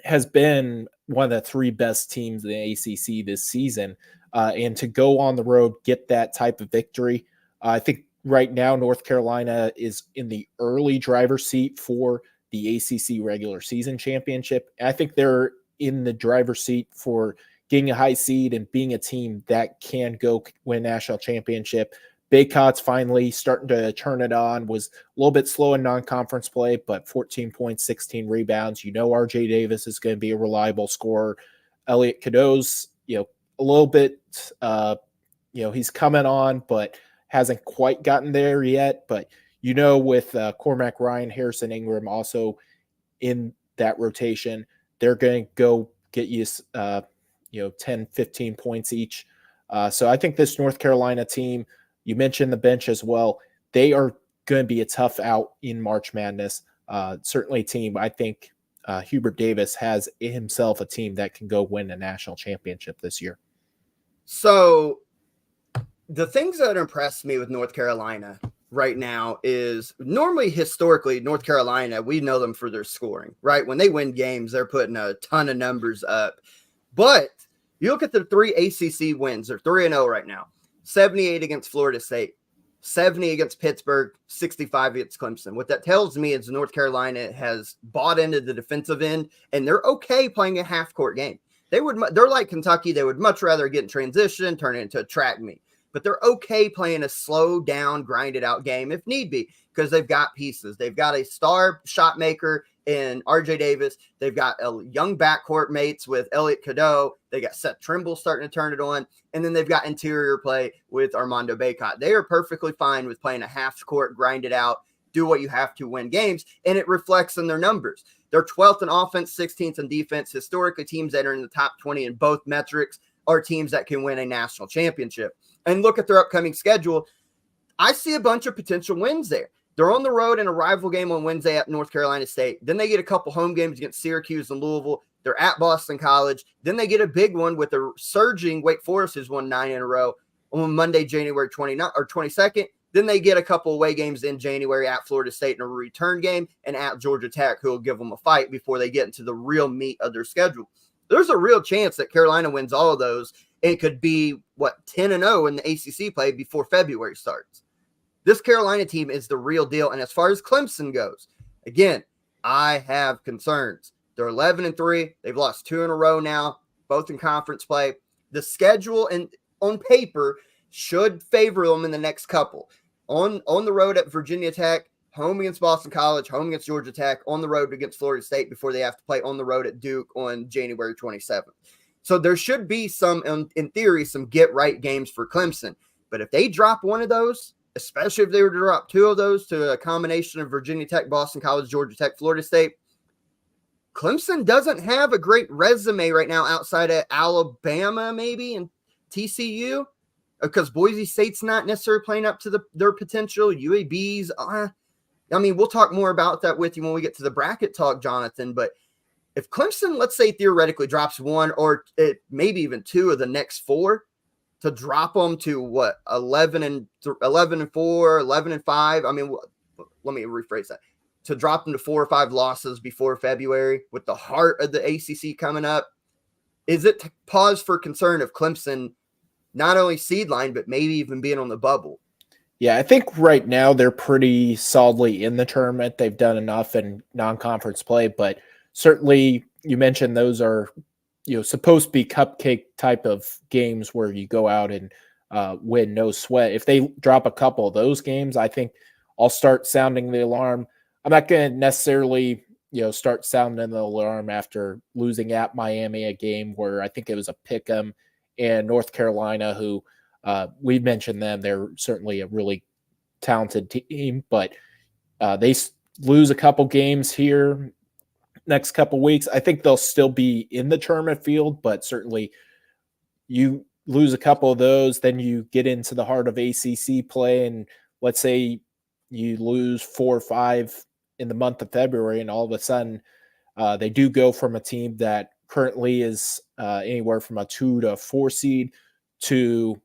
[SPEAKER 2] has been one of the 3 best teams in the ACC this season. And to go on the road, get that type of victory, I think right now, North Carolina is in the early driver's seat for the ACC regular season championship. I think they're in the driver's seat for getting a high seed and being a team that can go win a national championship. Baycott's finally starting to turn it on, was a little bit slow in non-conference play, but 14 points, 16 rebounds. RJ Davis is going to be a reliable scorer. Elliot Cadeau's, a little bit, he's coming on, but hasn't quite gotten there yet, but with Cormac Ryan, Harrison Ingram also in that rotation, they're going to go get you 10, 15 points each. So I think this North Carolina team, you mentioned the bench as well, they are going to be a tough out in March Madness. Certainly a team, I think Hubert Davis has himself a team that can go win a national championship this year.
[SPEAKER 1] So the things that impress me with North Carolina right now is normally historically North Carolina, we know them for their scoring, right? When they win games, they're putting a ton of numbers up. But you look at the 3 ACC wins, they're 3-0 right now. 78 against Florida State, 70 against Pittsburgh, 65 against Clemson. What that tells me is North Carolina has bought into the defensive end, and they're okay playing a half-court game. They're like Kentucky. They would much rather get in transition, turn it into a track meet. But they're okay playing a slow down, grinded out game if need be, because they've got pieces. They've got a star shot maker in RJ Davis. They've got a young backcourt mates with Elliot Cadeau. They got Seth Trimble starting to turn it on. And then they've got interior play with Armando Baycott. They are perfectly fine with playing a half court, grind it out, do what you have to win games. And it reflects in their numbers. They're 12th in offense, 16th in defense. Historically, teams that are in the top 20 in both metrics are teams that can win a national championship. And look at their upcoming schedule. I see a bunch of potential wins there. They're on the road in a rival game on Wednesday at North Carolina State. Then they get a couple home games against Syracuse and Louisville. They're at Boston College. Then they get a big one with the surging Wake Forest, who's won 9 in a row on Monday, January 29th or 22nd. Then they get a couple away games in January at Florida State in a return game and at Georgia Tech, who will give them a fight before they get into the real meat of their schedule. There's a real chance that Carolina wins all of those. It could be, 10-0 in the ACC play before February starts. This Carolina team is the real deal. And as far as Clemson goes, again, I have concerns. They're 11-3. They've lost 2 in a row now, both in conference play. The schedule and on paper should favor them in the next couple. On the road at Virginia Tech, home against Boston College, home against Georgia Tech, on the road against Florida State before they have to play on the road at Duke on January 27th. So there should be some, in theory, some get-right games for Clemson. But if they drop one of those, especially if they were to drop 2 of those to a combination of Virginia Tech, Boston College, Georgia Tech, Florida State, Clemson doesn't have a great resume right now outside of Alabama maybe and TCU. because Boise State's not necessarily playing up to their potential. UAB's, I mean, we'll talk more about that with you when we get to the bracket talk, Jonathan. But if Clemson, let's say theoretically, drops one or maybe even two of the next four, to drop them to what 11 and 4, 11 and 5. I mean, let me rephrase that. To drop them to 4 or 5 losses before February with the heart of the ACC coming up, is it pause for concern of Clemson not only seed line but maybe even being on the bubble?
[SPEAKER 2] Yeah, I think right now they're pretty solidly in the tournament. They've done enough in non-conference play, but certainly you mentioned those are supposed to be cupcake type of games where you go out and win no sweat. If they drop a couple of those games, I think I'll start sounding the alarm. I'm not going to necessarily start sounding the alarm after losing at Miami, a game where I think it was a pick 'em, and North Carolina, who we mentioned them. They're certainly a really talented team, but they lose a couple games here next couple weeks. I think they'll still be in the tournament field, but certainly you lose a couple of those, then you get into the heart of ACC play, and let's say you lose 4 or 5 in the month of February, and all of a sudden they do go from a team that currently is anywhere from a 2 to 4 seed to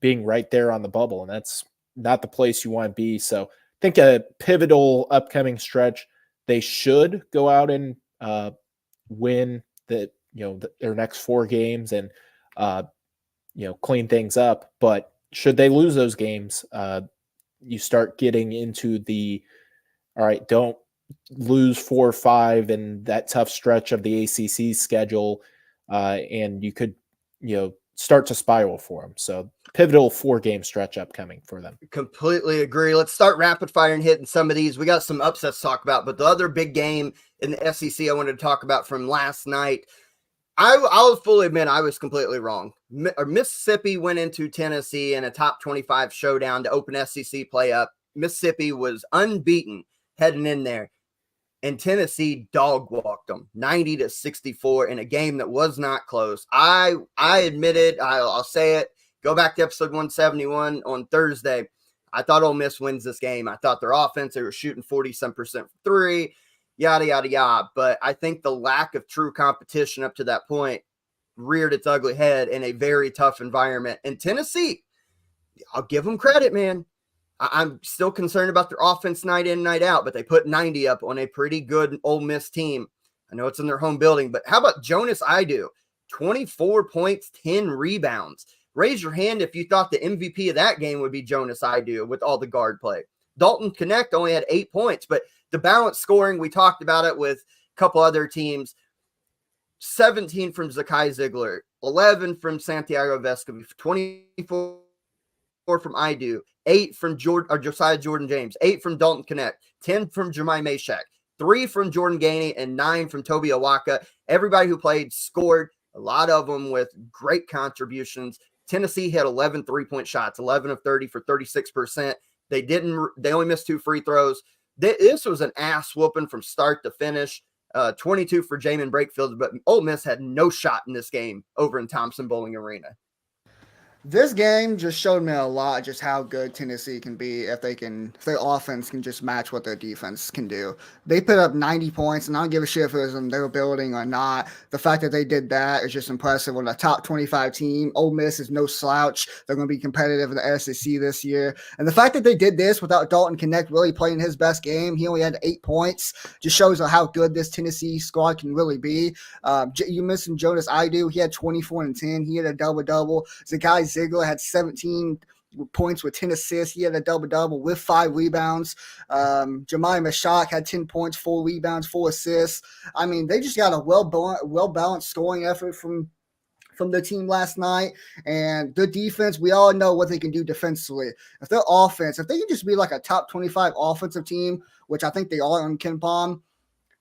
[SPEAKER 2] being right there on the bubble, and that's not the place you want to be. So I think a pivotal upcoming stretch, they should go out and win their next 4 games and clean things up. But should they lose those games, you start getting into the all right, don't lose 4 or 5 in that tough stretch of the ACC schedule, and you could start to spiral for them. So pivotal 4-game stretch upcoming for them.
[SPEAKER 1] Completely agree. Let's start rapid fire and hitting some of these. We got some upsets to talk about, but the other big game in the SEC I wanted to talk about from last night, I'll fully admit I was completely wrong. Mississippi went into Tennessee in a top 25 showdown to open SEC play up. Mississippi was unbeaten heading in there, and Tennessee dog walked them 90-64 in a game that was not close. I admit it. I'll say it. Go back to episode 171 on Thursday. I thought Ole Miss wins this game. I thought their offense, they were shooting 40-some% from 3, yada, yada, yada. But I think the lack of true competition up to that point reared its ugly head in a very tough environment. And Tennessee, I'll give them credit, man. I'm still concerned about their offense night in, night out, but they put 90 up on a pretty good Ole Miss team. I know it's in their home building, but how about Jonas Idu? 24 points, 10 rebounds. Raise your hand if you thought the MVP of that game would be Jonas Idu with all the guard play. Dalton Connect only had 8 points, but the balanced scoring, we talked about it with a couple other teams. 17 from Zakai Ziegler, 11 from Santiago Vescovi, 24 from Idu, 8 from Josiah Jordan James, 8 from Dalton Connect, 10 from Jemai Mashak, 3 from Jordan Gainey, and 9 from Toby Awaka. Everybody who played scored, a lot of them with great contributions. Tennessee hit 11 3-point shots, 11 of 30 for 36%. They only missed 2 free throws. This was an ass whooping from start to finish. 22 for Jamin Brakefield, but Ole Miss had no shot in this game over in Thompson Bowling Arena.
[SPEAKER 3] This game just showed me a lot just how good Tennessee can be if their offense can just match what their defense can do. They put up 90 points, and I don't give a shit if it was their building or not. The fact that they did that is just impressive. On a top 25 team, Ole Miss is no slouch. They're going to be competitive in the SEC this year. And the fact that they did this without Dalton Connect really playing his best game, he only had 8 points, just shows how good this Tennessee squad can really be. You mentioned Jonas Idu. He had 24 and 10. He had a double-double. Zakai Ziegler had 17 points with 10 assists. He had a double-double with 5 rebounds. Jemai Mashak had 10 points, 4 rebounds, 4 assists. I mean, they just got a well-balanced scoring effort from the team last night. And the defense, we all know what they can do defensively. If their offense, if they can just be like a top 25 offensive team, which I think they are on KenPom,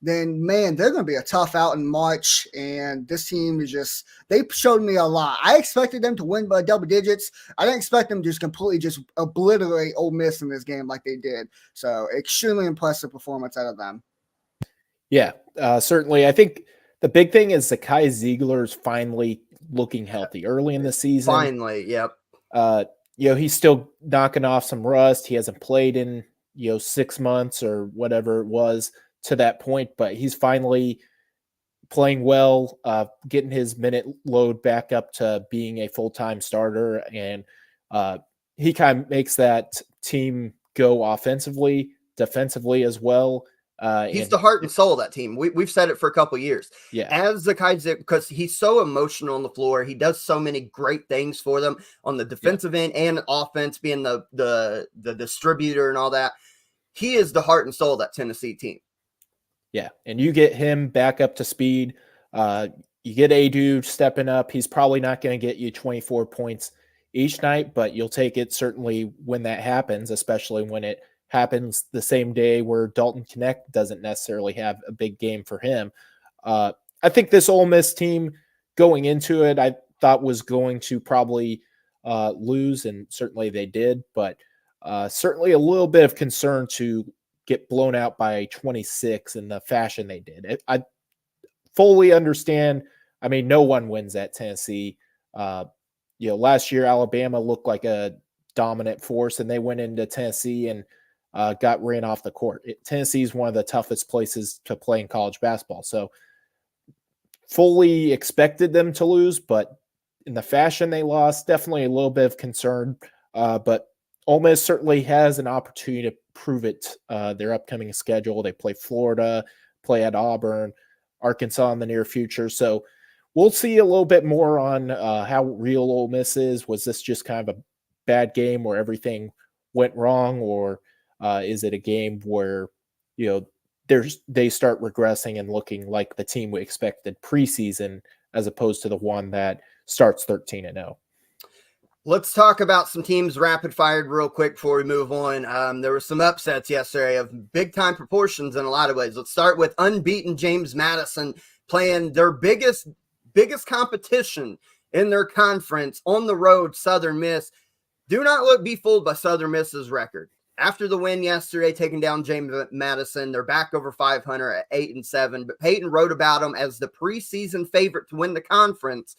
[SPEAKER 3] then, man, they're going to be a tough out in March. And this team is just – they showed me a lot. I expected them to win by double digits. I didn't expect them to just completely just obliterate Ole Miss in this game like they did. So, extremely impressive performance out of them.
[SPEAKER 2] Yeah, certainly. I think the big thing is Zakai Ziegler's finally looking healthy early in the season.
[SPEAKER 1] Finally, yep.
[SPEAKER 2] He's still knocking off some rust. He hasn't played in 6 months or whatever it was to that point, but he's finally playing well, getting his minute load back up to being a full-time starter, and he kind of makes that team go offensively, defensively as well.
[SPEAKER 1] He's the heart and soul of that team. We've said it for a couple of years.
[SPEAKER 2] Yeah.
[SPEAKER 1] As the guys that, because he's so emotional on the floor, he does so many great things for them on the defensive end and offense, being the distributor and all that. He is the heart and soul of that Tennessee team.
[SPEAKER 2] Yeah, and you get him back up to speed. You get Adu stepping up. He's probably not going to get you 24 points each night, but you'll take it certainly when that happens, especially when it happens the same day where Dalton Connect doesn't necessarily have a big game for him. I think this Ole Miss team going into it, I thought was going to probably lose, and certainly they did, but certainly a little bit of concern to get blown out by 26 in the fashion they did. I fully understand. I mean, no one wins at Tennessee. Last year Alabama looked like a dominant force, and they went into Tennessee and got ran off the court. Tennessee is one of the toughest places to play in college basketball, so fully expected them to lose, but in the fashion they lost, definitely a little bit of concern. But Ole Miss certainly has an opportunity to prove it. Their upcoming schedule, they play Florida, play at Auburn, Arkansas in the near future. So we'll see a little bit more on how real Ole Miss is. Was this just kind of a bad game where everything went wrong, or is it a game where they start regressing and looking like the team we expected preseason, as opposed to the one that starts 13-0?
[SPEAKER 1] Let's talk about some teams rapid fired real quick before we move on. There were some upsets yesterday of big time proportions in a lot of ways. Let's start with unbeaten James Madison playing their biggest competition in their conference on the road, Southern Miss. Do not be fooled by Southern Miss's record. After the win yesterday, taking down James Madison, they're back over 500 at 8-7. But Peyton wrote about them as the preseason favorite to win the conference.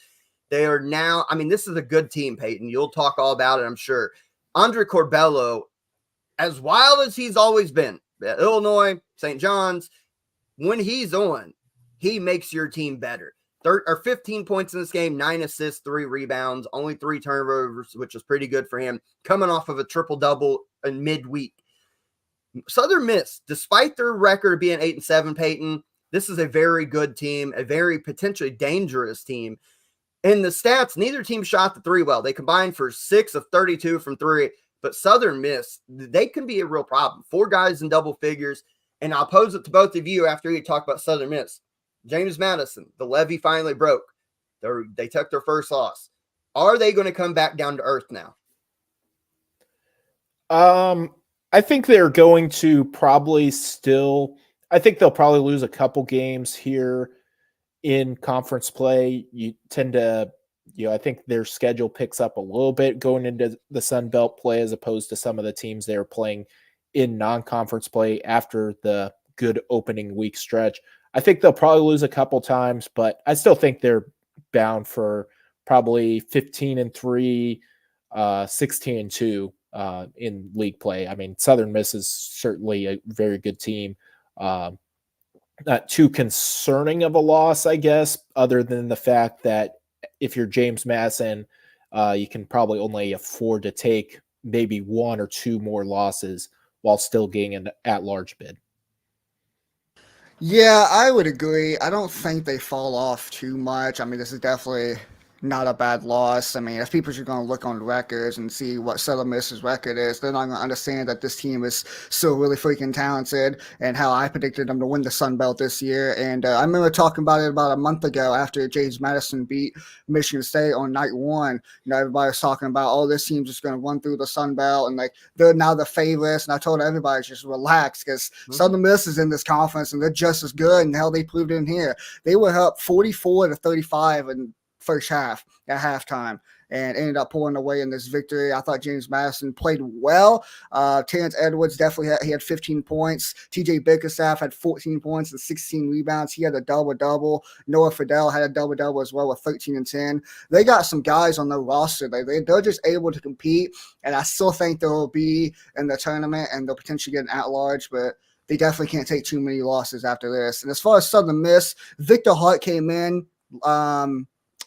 [SPEAKER 1] They are now, I mean, this is a good team, Peyton. You'll talk all about it, I'm sure. Andre Corbello, as wild as he's always been, at Illinois, St. John's, when he's on, he makes your team better. 15 points in this game, 9 assists, 3 rebounds, only 3 turnovers, which is pretty good for him, coming off of a triple-double in midweek. Southern Miss, despite their record being 8-7, Peyton, this is a very good team, a very potentially dangerous team. In the stats, neither team shot the three well. They combined for 6 of 32 from 3, but Southern Miss, they can be a real problem. 4 guys in double figures, and I'll pose it to both of you after you talk about Southern Miss. James Madison, the levee finally broke. They took their first loss. Are they going to come back down to earth now?
[SPEAKER 2] I think they're going to probably still – I think they'll probably lose a couple games here in conference play. You tend to, I think their schedule picks up a little bit going into the Sun Belt play, as opposed to some of the teams they're playing in non-conference play after the good opening week stretch. I think they'll probably lose a couple times, but I still think they're bound for probably 15-3, 16-2 in league play. I mean, Southern Miss is certainly a very good team. Not too concerning of a loss, I guess, other than the fact that if you're James Madison, you can probably only afford to take maybe 1 or 2 more losses while still getting an at-large bid.
[SPEAKER 3] Yeah, I would agree. I don't think they fall off too much. I mean, this is definitely not a bad loss. I mean, if people are going to look on records and see what Southern Miss's record is, they're not going to understand that this team is so really freaking talented and how I predicted them to win the Sun Belt this year. And I remember talking about it about a month ago after James Madison beat Michigan State on night 1. Everybody was talking about, oh, this team's just going to run through the Sun Belt and like they're now the favorites. And I told everybody just relax because Southern Miss is in this conference and they're just as good. And hell, they proved it in here. They were up 44-35 and first half at halftime, and ended up pulling away in this victory. I thought James Madison played well. Terrence Edwards definitely had 15 points. TJ Bickerstaff had 14 points and 16 rebounds. He had a double-double. Noah Fidel had a double-double as well with 13 and 10. They got some guys on their roster. They're just able to compete, and I still think they'll be in the tournament and they'll potentially get an at-large, but they definitely can't take too many losses after this. And as far as Southern Miss, Victor Hart came in.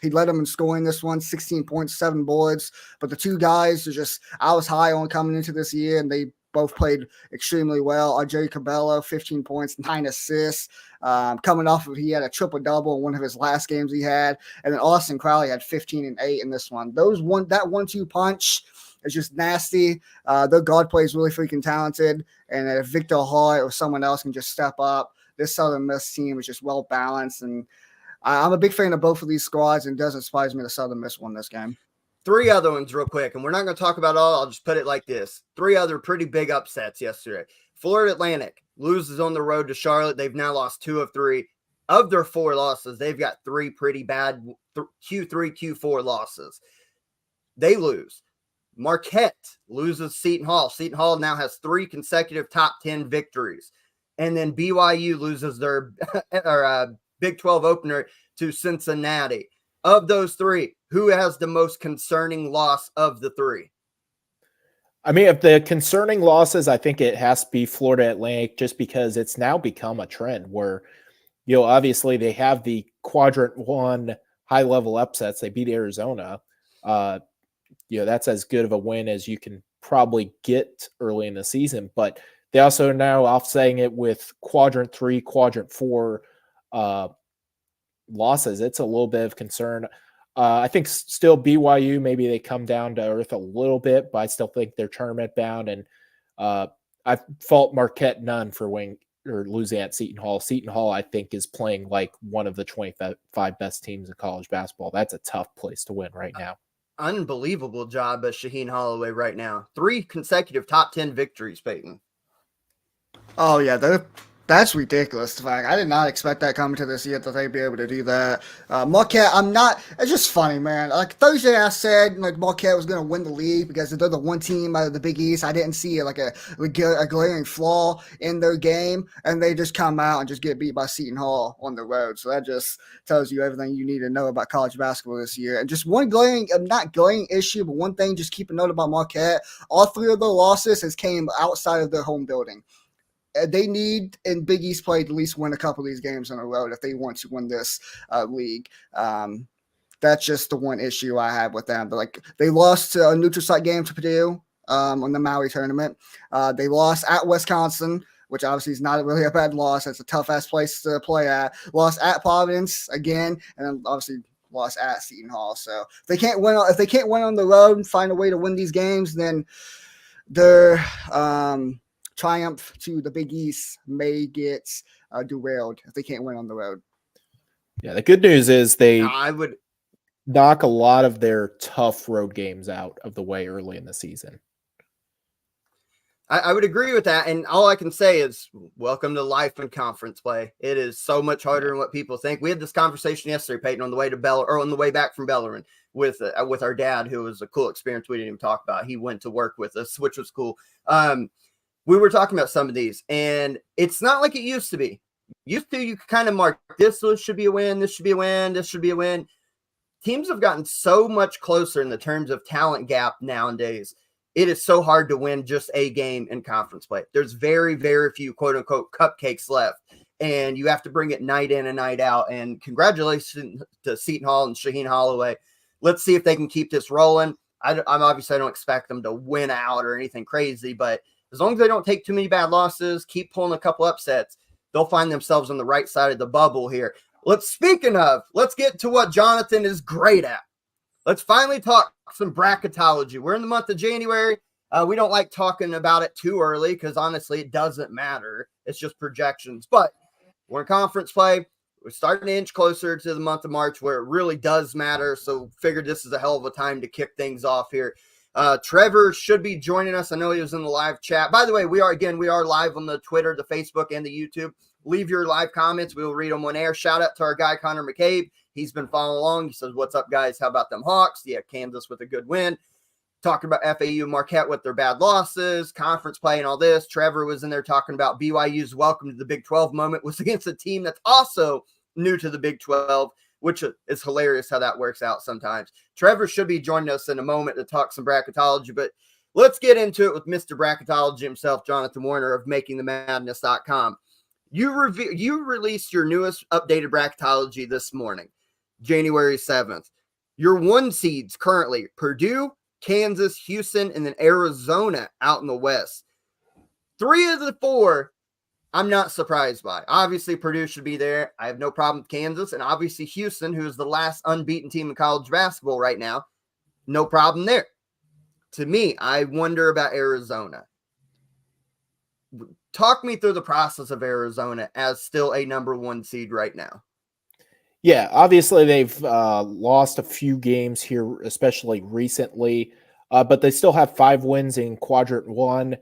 [SPEAKER 3] He led them in scoring this one, 16 points, 7 boards. But the two guys are just – I was high on coming into this year, and they both played extremely well. Jerry Cabello, 15 points, 9 assists. Coming off of – he had a triple-double in one of his last games he had. And then Austin Crowley had 15 and 8 in this one. That 1-2 punch – it's just nasty. Their guard play is really freaking talented. And if Victor Hart or someone else can just step up, this Southern Miss team is just well balanced. And I'm a big fan of both of these squads, and it doesn't surprise me that Southern Miss won this game.
[SPEAKER 1] 3 other ones real quick, and we're not going to talk about all. I'll just put it like this. 3 other pretty big upsets yesterday. Florida Atlantic loses on the road to Charlotte. They've now lost 2 of 3. Of their 4 losses, they've got 3 pretty bad Q3, Q4 losses. They lose. Marquette loses Seton Hall. Seton Hall now has 3 consecutive top 10 victories. And then BYU loses their Big 12 opener to Cincinnati. Of those 3, who has the most concerning loss of the 3?
[SPEAKER 2] I mean, if the concerning losses, I think it has to be Florida Atlantic, just because it's now become a trend where, obviously they have the quadrant 1 high-level upsets. They beat Arizona. That's as good of a win as you can probably get early in the season. But they also are now offsetting it with quadrant 3, quadrant 4 losses. It's a little bit of concern. I think still BYU, maybe they come down to earth a little bit, but I still think they're tournament bound. And I fault Marquette none for winning or losing at Seton Hall. Seton Hall, I think, is playing like one of the 25 best teams in college basketball. That's a tough place to win right now.
[SPEAKER 1] Unbelievable job by Shaheen Holloway right now. 3 consecutive top 10 victories, Peyton.
[SPEAKER 3] Oh, yeah, that's ridiculous. I did not expect that coming to this year that they'd be able to do that. Marquette, it's just funny, man. Like Thursday I said Marquette was going to win the league because they're the one team out of the Big East. I didn't see a glaring flaw in their game, and they just come out and just get beat by Seton Hall on the road. So that just tells you everything you need to know about college basketball this year. And just one not glaring issue, but one thing, just keep a note about Marquette. All 3 of their losses came outside of their home building. They need in Big East play to at least win a couple of these games on the road if they want to win this league. That's just the one issue I have with them. But they lost a neutral site game to Purdue on the Maui tournament. They lost at Wisconsin, which obviously is not really a bad loss. It's a tough ass place to play at. Lost at Providence again, and then obviously lost at Seton Hall. So if they can't win on the road and find a way to win these games, then they're triumph to the Big East may get derailed if they can't win on the road.
[SPEAKER 2] Yeah, the good news is they
[SPEAKER 1] would
[SPEAKER 2] knock a lot of their tough road games out of the way early in the season.
[SPEAKER 1] I would agree with that. And all I can say is welcome to life in conference play. It is so much harder than what people think. We had this conversation yesterday, Peyton, on the way to on the way back from Bellarmine with our dad, who was a cool experience we didn't even talk about. He went to work with us, which was cool. We were talking about some of these, and it's not like it used to be. Used to, you could kind of mark this should be a win, this should be a win, this should be a win. Teams have gotten so much closer in the terms of talent gap nowadays. It is so hard to win just a game in conference play. There's very, very few quote-unquote cupcakes left, and you have to bring it night in and night out. And congratulations to Seton Hall and Shaheen Holloway. Let's see if they can keep this rolling. I don't expect them to win out or anything crazy, but as long as they don't take too many bad losses, keep pulling a couple upsets, they'll find themselves on the right side of the bubble here. Let's get to what Jonathan is great at. Let's finally talk some bracketology. We're in the month of January. We don't like talking about it too early because honestly, it doesn't matter. It's just projections. But we're in conference play. We're starting to inch closer to the month of March where it really does matter. So figured this is a hell of a time to kick things off here. Trevor should be joining us. I know he was in the live chat. By the way, we are live on the Twitter, the Facebook, and the YouTube. Leave your live comments. We will read them on air. Shout out to our guy, Connor McCabe. He's been following along. He says, "What's up, guys? How about them Hawks? Yeah, Kansas with a good win." Talking about FAU and Marquette with their bad losses, conference play, and all this. Trevor was in there talking about BYU's welcome to the Big 12 moment was against a team that's also new to the Big 12, which is hilarious how that works out sometimes. Trevor should be joining us in a moment to talk some bracketology, but let's get into it with Mr. Bracketology himself, Jonathan Warner of makingthemadness.com. You released your newest updated bracketology this morning, January 7th. Your 1 seeds currently Purdue, Kansas, Houston, and then Arizona out in the West. 3 of the 4, I'm not surprised by. Obviously, Purdue should be there. I have no problem with Kansas. And obviously, Houston, who is the last unbeaten team in college basketball right now, no problem there. To me, I wonder about Arizona. Talk me through the process of Arizona as still a number 1 seed right now.
[SPEAKER 2] Yeah, obviously they've lost a few games here, especially recently, but they still have 5 wins in Quadrant 1.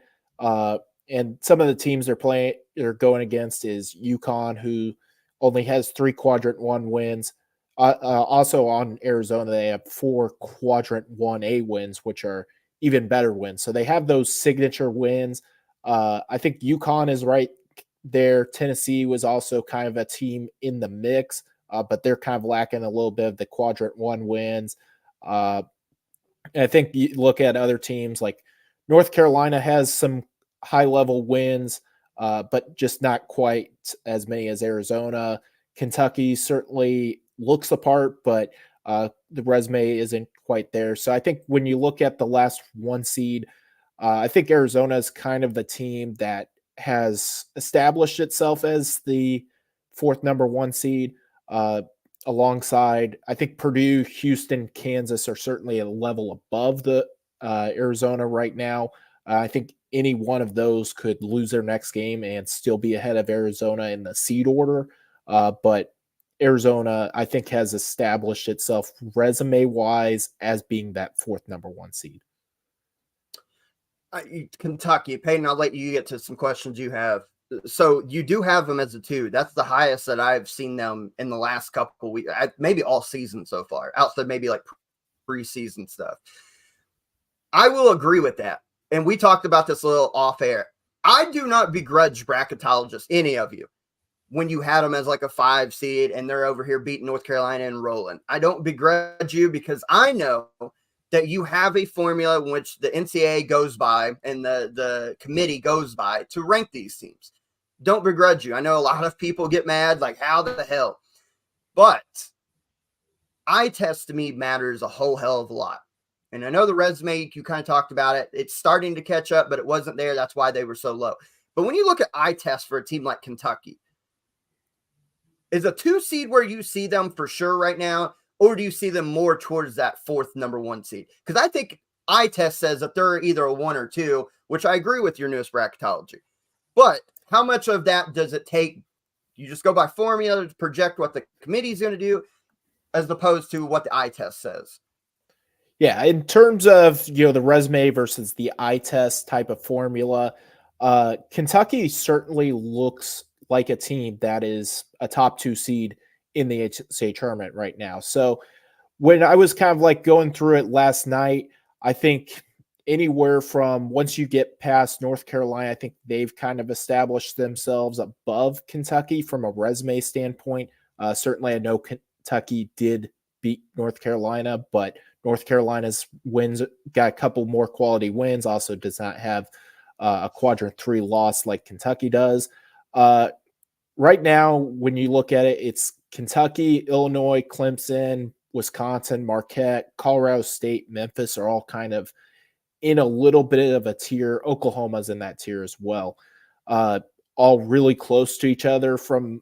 [SPEAKER 2] And some of the teams they're going against is UConn, who only has 3 Quadrant 1 wins. Also on Arizona, they have 4 Quadrant 1A wins, which are even better wins. So they have those signature wins. I think UConn is right there. Tennessee was also kind of a team in the mix. But they're kind of lacking a little bit of the Quadrant 1 wins. And I think you look at other teams like North Carolina has some high-level wins, but just not quite as many as Arizona. Kentucky certainly looks the part, but the resume isn't quite there. So I think when you look at the last 1 seed, I think Arizona is kind of the team that has established itself as the 4th number 1 seed. Alongside, I think Purdue, Houston, Kansas are certainly a level above the Arizona right now. I think any one of those could lose their next game and still be ahead of Arizona in the seed order. But Arizona, I think, has established itself resume-wise as being that 4th number 1 seed.
[SPEAKER 1] Kentucky, Peyton, I'll let you get to some questions you have. So you do have them as a 2. That's the highest that I've seen them in the last couple of weeks, maybe all season so far, outside maybe like preseason stuff. I will agree with that. And we talked about this a little off air. I do not begrudge bracketologists, any of you, when you had them as like a 5 seed and they're over here beating North Carolina and rolling. I don't begrudge you because I know that you have a formula in which the NCAA goes by and the committee goes by to rank these teams. Don't begrudge you. I know a lot of people get mad, like, how the hell? But eye test to me matters a whole hell of a lot. And I know the resume, you kind of talked about it. It's starting to catch up, but it wasn't there. That's why they were so low. But when you look at eye test for a team like Kentucky, is a 2 seed where you see them for sure right now? Or do you see them more towards that 4th number 1 seed? Because I think eye test says that they're either a 1 or 2, which I agree with your newest bracketology. But how much of that does it take? You just go by formula to project what the committee's going to do as opposed to what the eye test says.
[SPEAKER 2] Yeah, in terms of the resume versus the eye test type of formula, Kentucky certainly looks like a team that is a top 2 seed in the HSA tournament right now. So when I was kind of like going through it last night, I think anywhere from once you get past North Carolina, I think they've kind of established themselves above Kentucky from a resume standpoint. Certainly, I know Kentucky did beat North Carolina, but North Carolina's wins got a couple more quality wins. Also, does not have a Quadrant 3 loss like Kentucky does. Right now, when you look at it, it's Kentucky, Illinois, Clemson, Wisconsin, Marquette, Colorado State, Memphis are all kind of in a little bit of a tier. Oklahoma's in that tier as well. All really close to each other from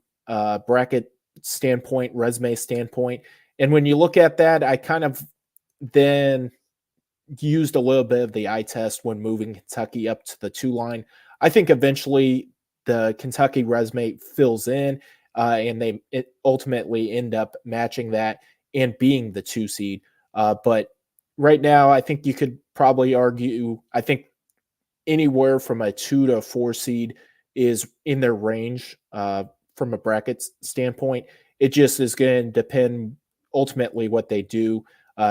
[SPEAKER 2] bracket standpoint, resume standpoint. And when you look at that, I kind of then used a little bit of the eye test when moving Kentucky up to the 2 line. I think eventually the Kentucky resume fills in and they ultimately end up matching that and being the 2 seed. But right now, I think you could probably argue, I think anywhere from a 2 to 4 seed is in their range from a bracket standpoint. It just is going to depend ultimately what they do.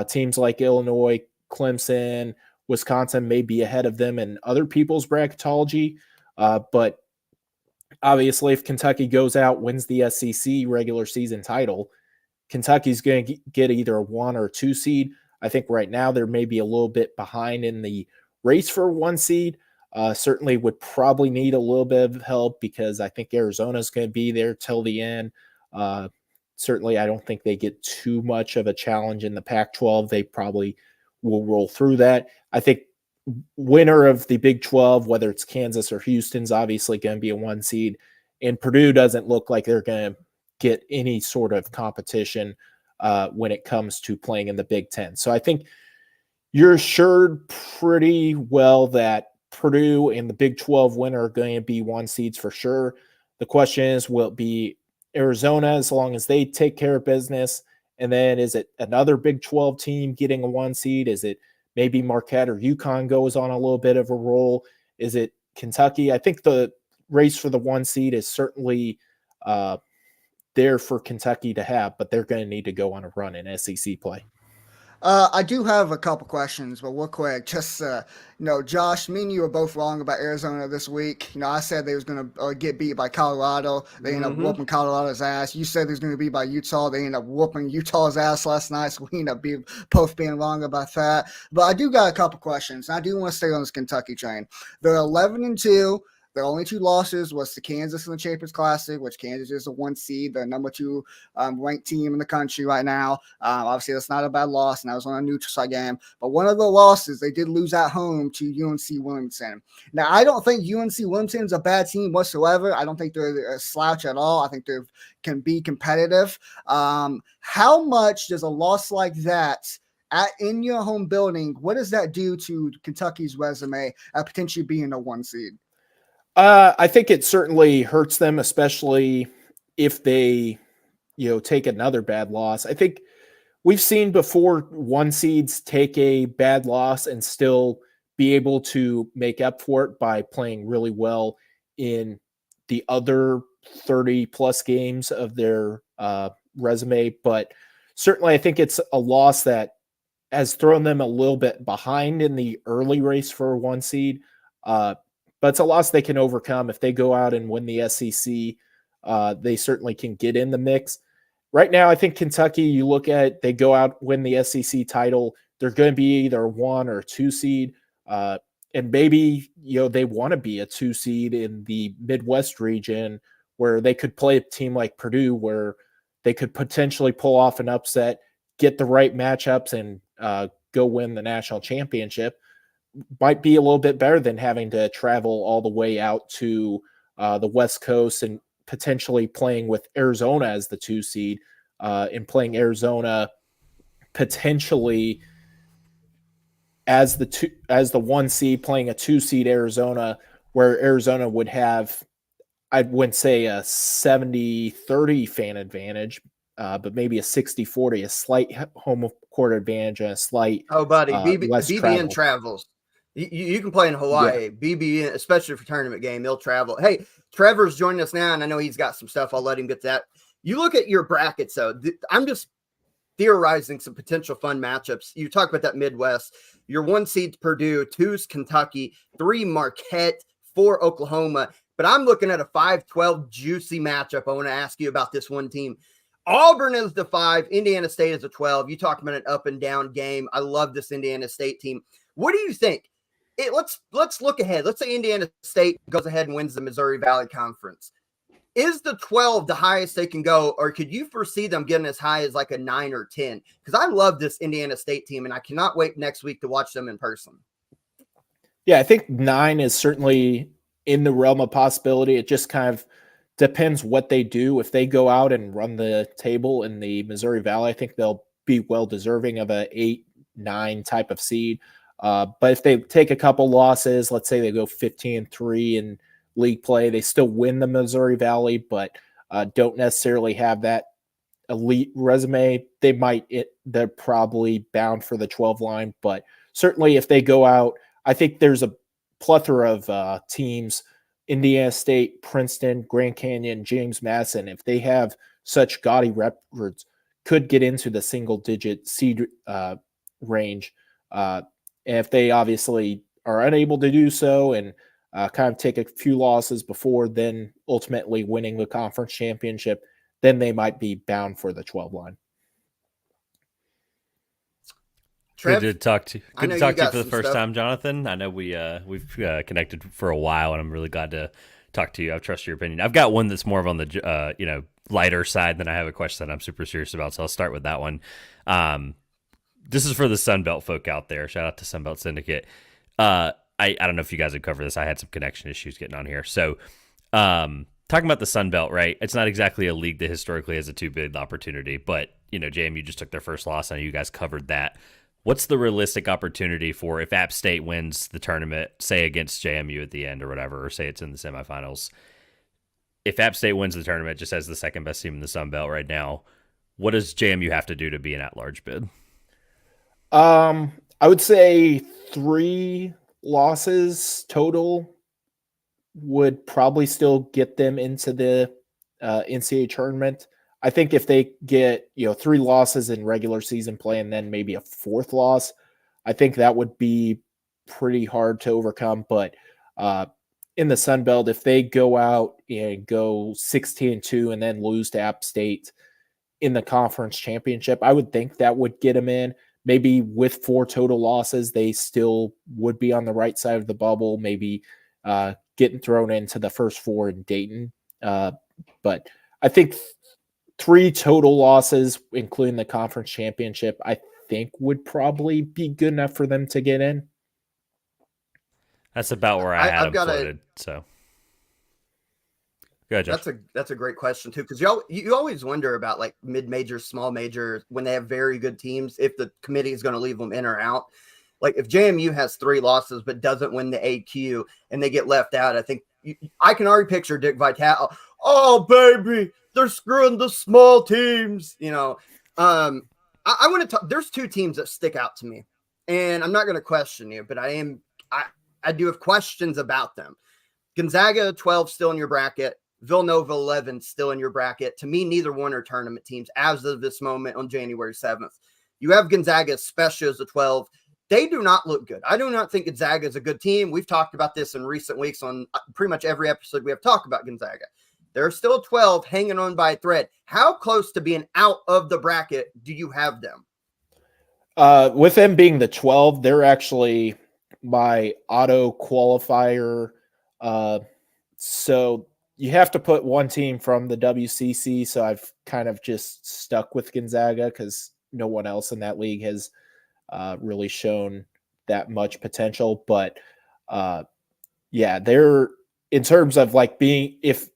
[SPEAKER 2] Teams like Illinois, Clemson, Wisconsin may be ahead of them in other people's bracketology, but obviously if Kentucky goes out, wins the SEC regular season title, Kentucky's going to get either a 1 or 2 seed. I think right now they're maybe a little bit behind in the race for 1 seed. Certainly would probably need a little bit of help because I think Arizona's going to be there till the end. Certainly, I don't think they get too much of a challenge in the Pac-12. They probably will roll through that. I think winner of the Big 12, whether it's Kansas or Houston's obviously going to be a 1 seed. And Purdue doesn't look like they're going to get any sort of competition when it comes to playing in the Big 10. So I think you're assured pretty well that Purdue and the Big 12 winner are going to be 1 seeds for sure. The question is, will it be Arizona as long as they take care of business? And then is it another Big 12 team getting a 1 seed? Is it maybe Marquette or UConn goes on a little bit of a roll? Is it Kentucky? I think the race for the 1 seed is certainly there for Kentucky to have, but they're going to need to go on a run in SEC play.
[SPEAKER 3] I do have a couple questions, but real quick, just Josh, me and you were both wrong about Arizona this week. I said they was going to get beat by Colorado. They ended up whooping Colorado's ass. You said they was going to be by Utah. They ended up whooping Utah's ass last night, so we ended up both being wrong about that. But I do got a couple questions. I do want to stay on this Kentucky train. They're 11-2. Their only 2 losses was to Kansas in the Champions Classic, which Kansas is a 1 seed, the number 2 ranked team in the country right now. Obviously, that's not a bad loss, and that was on a neutral site game. But one of the losses, they did lose at home to UNC Wilmington. Now, I don't think UNC Wilmington is a bad team whatsoever. I don't think they're a slouch at all. I think they can be competitive. How much does a loss like that in your home building, what does that do to Kentucky's resume at potentially being a 1 seed?
[SPEAKER 2] I think it certainly hurts them, especially if they, take another bad loss. I think we've seen before 1 seeds take a bad loss and still be able to make up for it by playing really well in the other 30 plus games of their resume. But certainly I think it's a loss that has thrown them a little bit behind in the early race for a 1 seed. But it's a loss they can overcome. If they go out and win the SEC, they certainly can get in the mix. Right now, I think Kentucky, you look at, they go out, win the SEC title, they're going to be either a 1 or 2 seed. And maybe, they want to be a 2 seed in the Midwest region where they could play a team like Purdue where they could potentially pull off an upset, get the right matchups, and go win the national championship. Might be a little bit better than having to travel all the way out to the West Coast and potentially playing with Arizona as the 2 seed and playing Arizona potentially as the 1 seed, playing a 2 seed Arizona, where Arizona would have, I wouldn't say a 70-30 fan advantage, but maybe a 60-40, a slight home court advantage and a slight
[SPEAKER 1] buddy,
[SPEAKER 2] less
[SPEAKER 1] BBN
[SPEAKER 2] travel.
[SPEAKER 1] travels. You can play in Hawaii.
[SPEAKER 2] Yeah.
[SPEAKER 1] BBN, especially for tournament game, they'll travel. Hey, Trevor's joining us now, and I know he's got some stuff. I'll let him get that. You look at your brackets, though. I'm just theorizing some potential fun matchups. You talk about that Midwest. Your 1 seed's Purdue, 2's Kentucky, 3 Marquette, 4 Oklahoma. But I'm looking at a 5-12 juicy matchup. I want to ask you about this one team. Auburn is the 5, Indiana State is a 12. You talk about an up and down game. I love this Indiana State team. What do you think? Let's look ahead. Let's say Indiana State goes ahead and wins the Missouri Valley Conference. Is the 12 the highest they can go, or could you foresee them getting as high as like a 9 or 10? Because I love this Indiana State team, and I cannot wait next week to watch them in person.
[SPEAKER 2] Yeah, I think 9 is certainly in the realm of possibility. It just kind of depends what they do. If they go out and run the table in the Missouri Valley, I think they'll be well deserving of a 8-9 type of seed. But if they take a couple losses, let's say they go 15-3 in league play, they still win the Missouri Valley, but don't necessarily have that elite resume. They're probably bound for the 12 line. But certainly if they go out, I think there's a plethora of teams, Indiana State, Princeton, Grand Canyon, James Madison. If they have such gaudy records, could get into the single digit seed range. And if they obviously are unable to do so and kind of take a few losses before then ultimately winning the conference championship, then they might be bound for the 12 line.
[SPEAKER 1] Trev,
[SPEAKER 4] Good to talk to
[SPEAKER 1] I know
[SPEAKER 4] you
[SPEAKER 1] you got
[SPEAKER 4] for the
[SPEAKER 1] some
[SPEAKER 4] first
[SPEAKER 1] stuff.
[SPEAKER 4] time, Jonathan. I know we've connected for a while, and I'm really glad to talk to you. I trust your opinion. I've got one that's more of on the lighter side. Then I have a question that I'm super serious about, so I'll start with that one. This is for the Sunbelt folk out there. Shout out to Sunbelt Syndicate. I don't know if you guys have covered this. I had some connection issues getting on here. So, talking about the Sunbelt, right? It's not exactly a league that historically has a two-bid opportunity, but JMU just took their first loss. I know you guys covered that. What's the realistic opportunity for if App State wins the tournament, say against JMU at the end or whatever, or say it's in the semifinals? If App State wins the tournament, just as the second best team in the Sun Belt right now, what does JMU have to do to be an at-large bid?
[SPEAKER 2] I would say 3 losses total would probably still get them into the NCAA tournament. I think if they get 3 losses in regular season play and then maybe a 4th loss, I think that would be pretty hard to overcome. But in the Sun Belt, if they go out and go 16-2 and then lose to App State in the conference championship, I would think that would get them in. Maybe with 4 total losses, they still would be on the right side of the bubble, maybe getting thrown into the first 4 in Dayton. But I think 3 total losses, including the conference championship, I think would probably be good enough for them to get in.
[SPEAKER 4] That's about where I had
[SPEAKER 1] I've
[SPEAKER 4] them
[SPEAKER 1] got
[SPEAKER 4] floated. So, go ahead, Josh.
[SPEAKER 1] That's a great question too, because you always wonder about like mid-major, small major when they have very good teams, if the committee is going to leave them in or out. Like if JMU has 3 losses but doesn't win the AQ and they get left out, I think I can already picture Dick Vitale. Oh baby, they're screwing the small teams. I want to talk. There's 2 teams that stick out to me, and I'm not going to question you, but I do have questions about them. Gonzaga 12 still in your bracket. Villanova 11 still in your bracket. To me, neither one are tournament teams as of this moment on January 7th. You have Gonzaga, especially as a 12. They do not look good. I do not think Gonzaga is a good team. We've talked about this in recent weeks on pretty much every episode we have talked about Gonzaga. They're still 12, hanging on by a thread. How close to being out of the bracket do you have them?
[SPEAKER 2] With them being the 12, they're actually my auto qualifier. So you have to put one team from the WCC. So I've kind of just stuck with Gonzaga because no one else in that league has really shown that much potential. But yeah, they're in terms of like being, if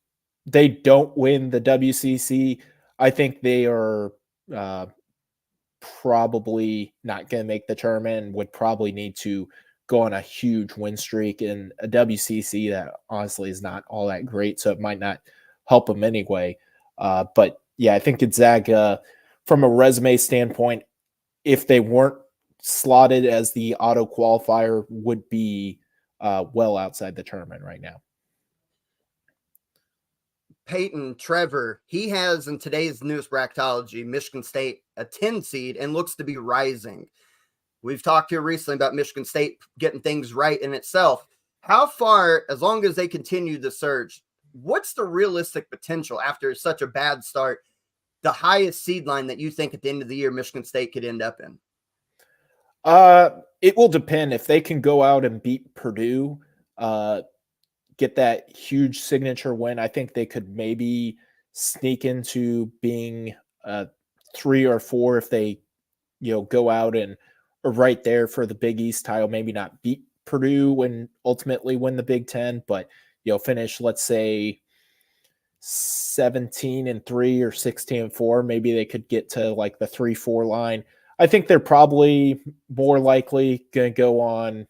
[SPEAKER 2] they don't win the WCC, I think they are probably not going to make the tournament and would probably need to go on a huge win streak in a WCC that honestly is not all that great. So it might not help them anyway. But yeah, I think Gonzaga, from a resume standpoint, if they weren't slotted as the auto qualifier, would be well outside the tournament right now.
[SPEAKER 1] Peyton, Trevor, he has in today's newest bracketology, Michigan State a 10 seed and looks to be rising. We've talked here recently about Michigan State getting things right in itself. How far, as long as they continue the surge, what's the realistic potential after such a bad start, the highest seed line that you think at the end of the year Michigan State could end up in?
[SPEAKER 2] It will depend. If they can go out and beat Purdue, get that huge signature win, I think they could maybe sneak into being 3 or 4 if they go out and are right there for the Big East title. Maybe not beat Purdue and ultimately win the Big Ten, but finish, let's say, 17-3 or 16-4. Maybe they could get to like the 3-4 line. I think they're probably more likely going to go on,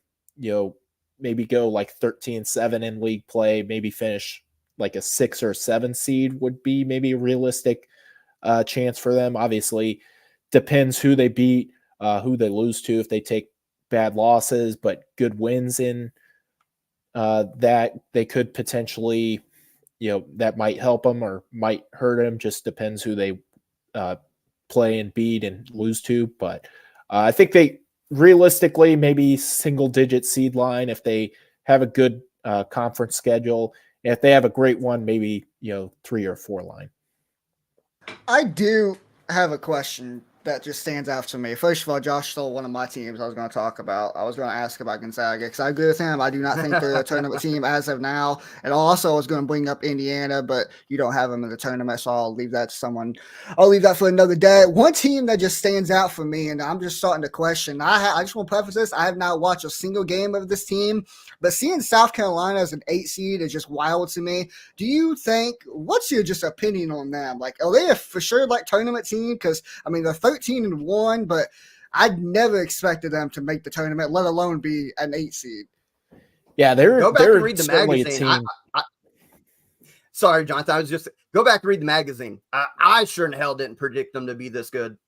[SPEAKER 2] maybe go like 13-7 in league play, maybe finish like a 6 or 7 seed would be maybe a realistic chance for them. Obviously, depends who they beat, who they lose to. If they take bad losses but good wins in that, they could potentially, that might help them or might hurt them. Just depends who they play and beat and lose to. But I think they realistically maybe single digit seed line if they have a good conference schedule. And if they have a great one, maybe 3 or 4 line.
[SPEAKER 3] I do have a question that just stands out to me. First of all, Josh stole one of my teams I was going to talk about. I was going to ask about Gonzaga because I agree with him. I do not think they're a tournament team as of now. And also, I was going to bring up Indiana, but you don't have them in the tournament, so I'll leave that to someone. I'll leave that for another day. One team that just stands out for me, and I'm just starting to question. I just want to preface this. I have not watched a single game of this team, but seeing South Carolina as an 8 seed is just wild to me. Do you think, what's your just opinion on them? Like, are they a for sure like tournament team? Because, I mean, they're 13-1, but I'd never expected them to make the tournament, let alone be an 8 seed.
[SPEAKER 2] Yeah,
[SPEAKER 1] go back
[SPEAKER 2] they're
[SPEAKER 1] and read the magazine. Sorry, Jonathan. I was just go back and read the magazine. I sure in hell didn't predict them to be this good.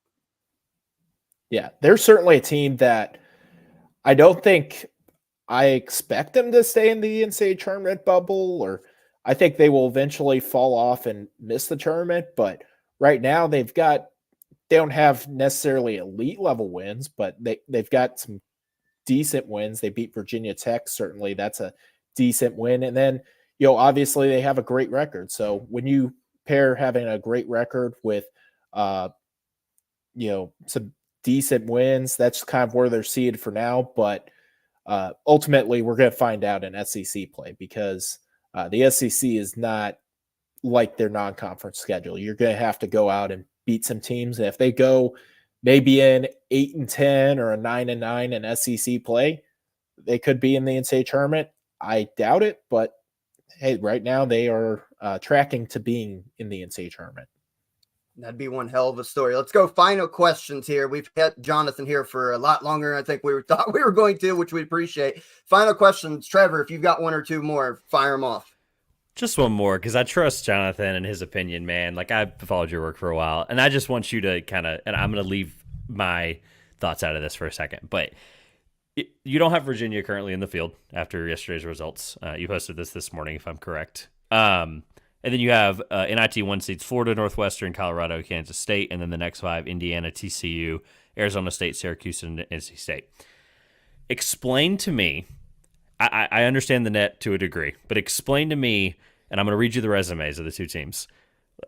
[SPEAKER 2] Yeah, they're certainly a team that I don't think I expect them to stay in the NCAA tournament bubble, or I think they will eventually fall off and miss the tournament. But right now they don't have necessarily elite level wins, but they've got some decent wins. They beat Virginia Tech. Certainly that's a decent win. And then, obviously they have a great record. So when you pair having a great record with, some decent wins, that's kind of where they're seated for now. But ultimately we're going to find out in SEC play because the SEC is not like their non-conference schedule. You're going to have to go out and beat some teams. And if they go maybe in 8-10 or a 9-9 in SEC play, they could be in the NCAA tournament. I doubt it, but hey, right now they are tracking to being in the NCAA tournament.
[SPEAKER 1] That'd be one hell of a story. Let's go final questions here. We've had Jonathan here for a lot longer than I think we thought we were going to, which we appreciate. Final questions. Trevor, if you've got 1 or 2 more, fire them off.
[SPEAKER 4] Just one more, because I trust Jonathan and his opinion, man. Like, I've followed your work for a while, and I just want you to kind of, and I'm going to leave my thoughts out of this for a second, but you don't have Virginia currently in the field after yesterday's results. You posted this morning, if I'm correct. And then you have NIT 1 seeds, Florida, Northwestern, Colorado, Kansas State, and then the next 5, Indiana, TCU, Arizona State, Syracuse, and NC State. Explain to me, I understand the net to a degree, but explain to me, and I'm going to read you the resumes of the 2 teams.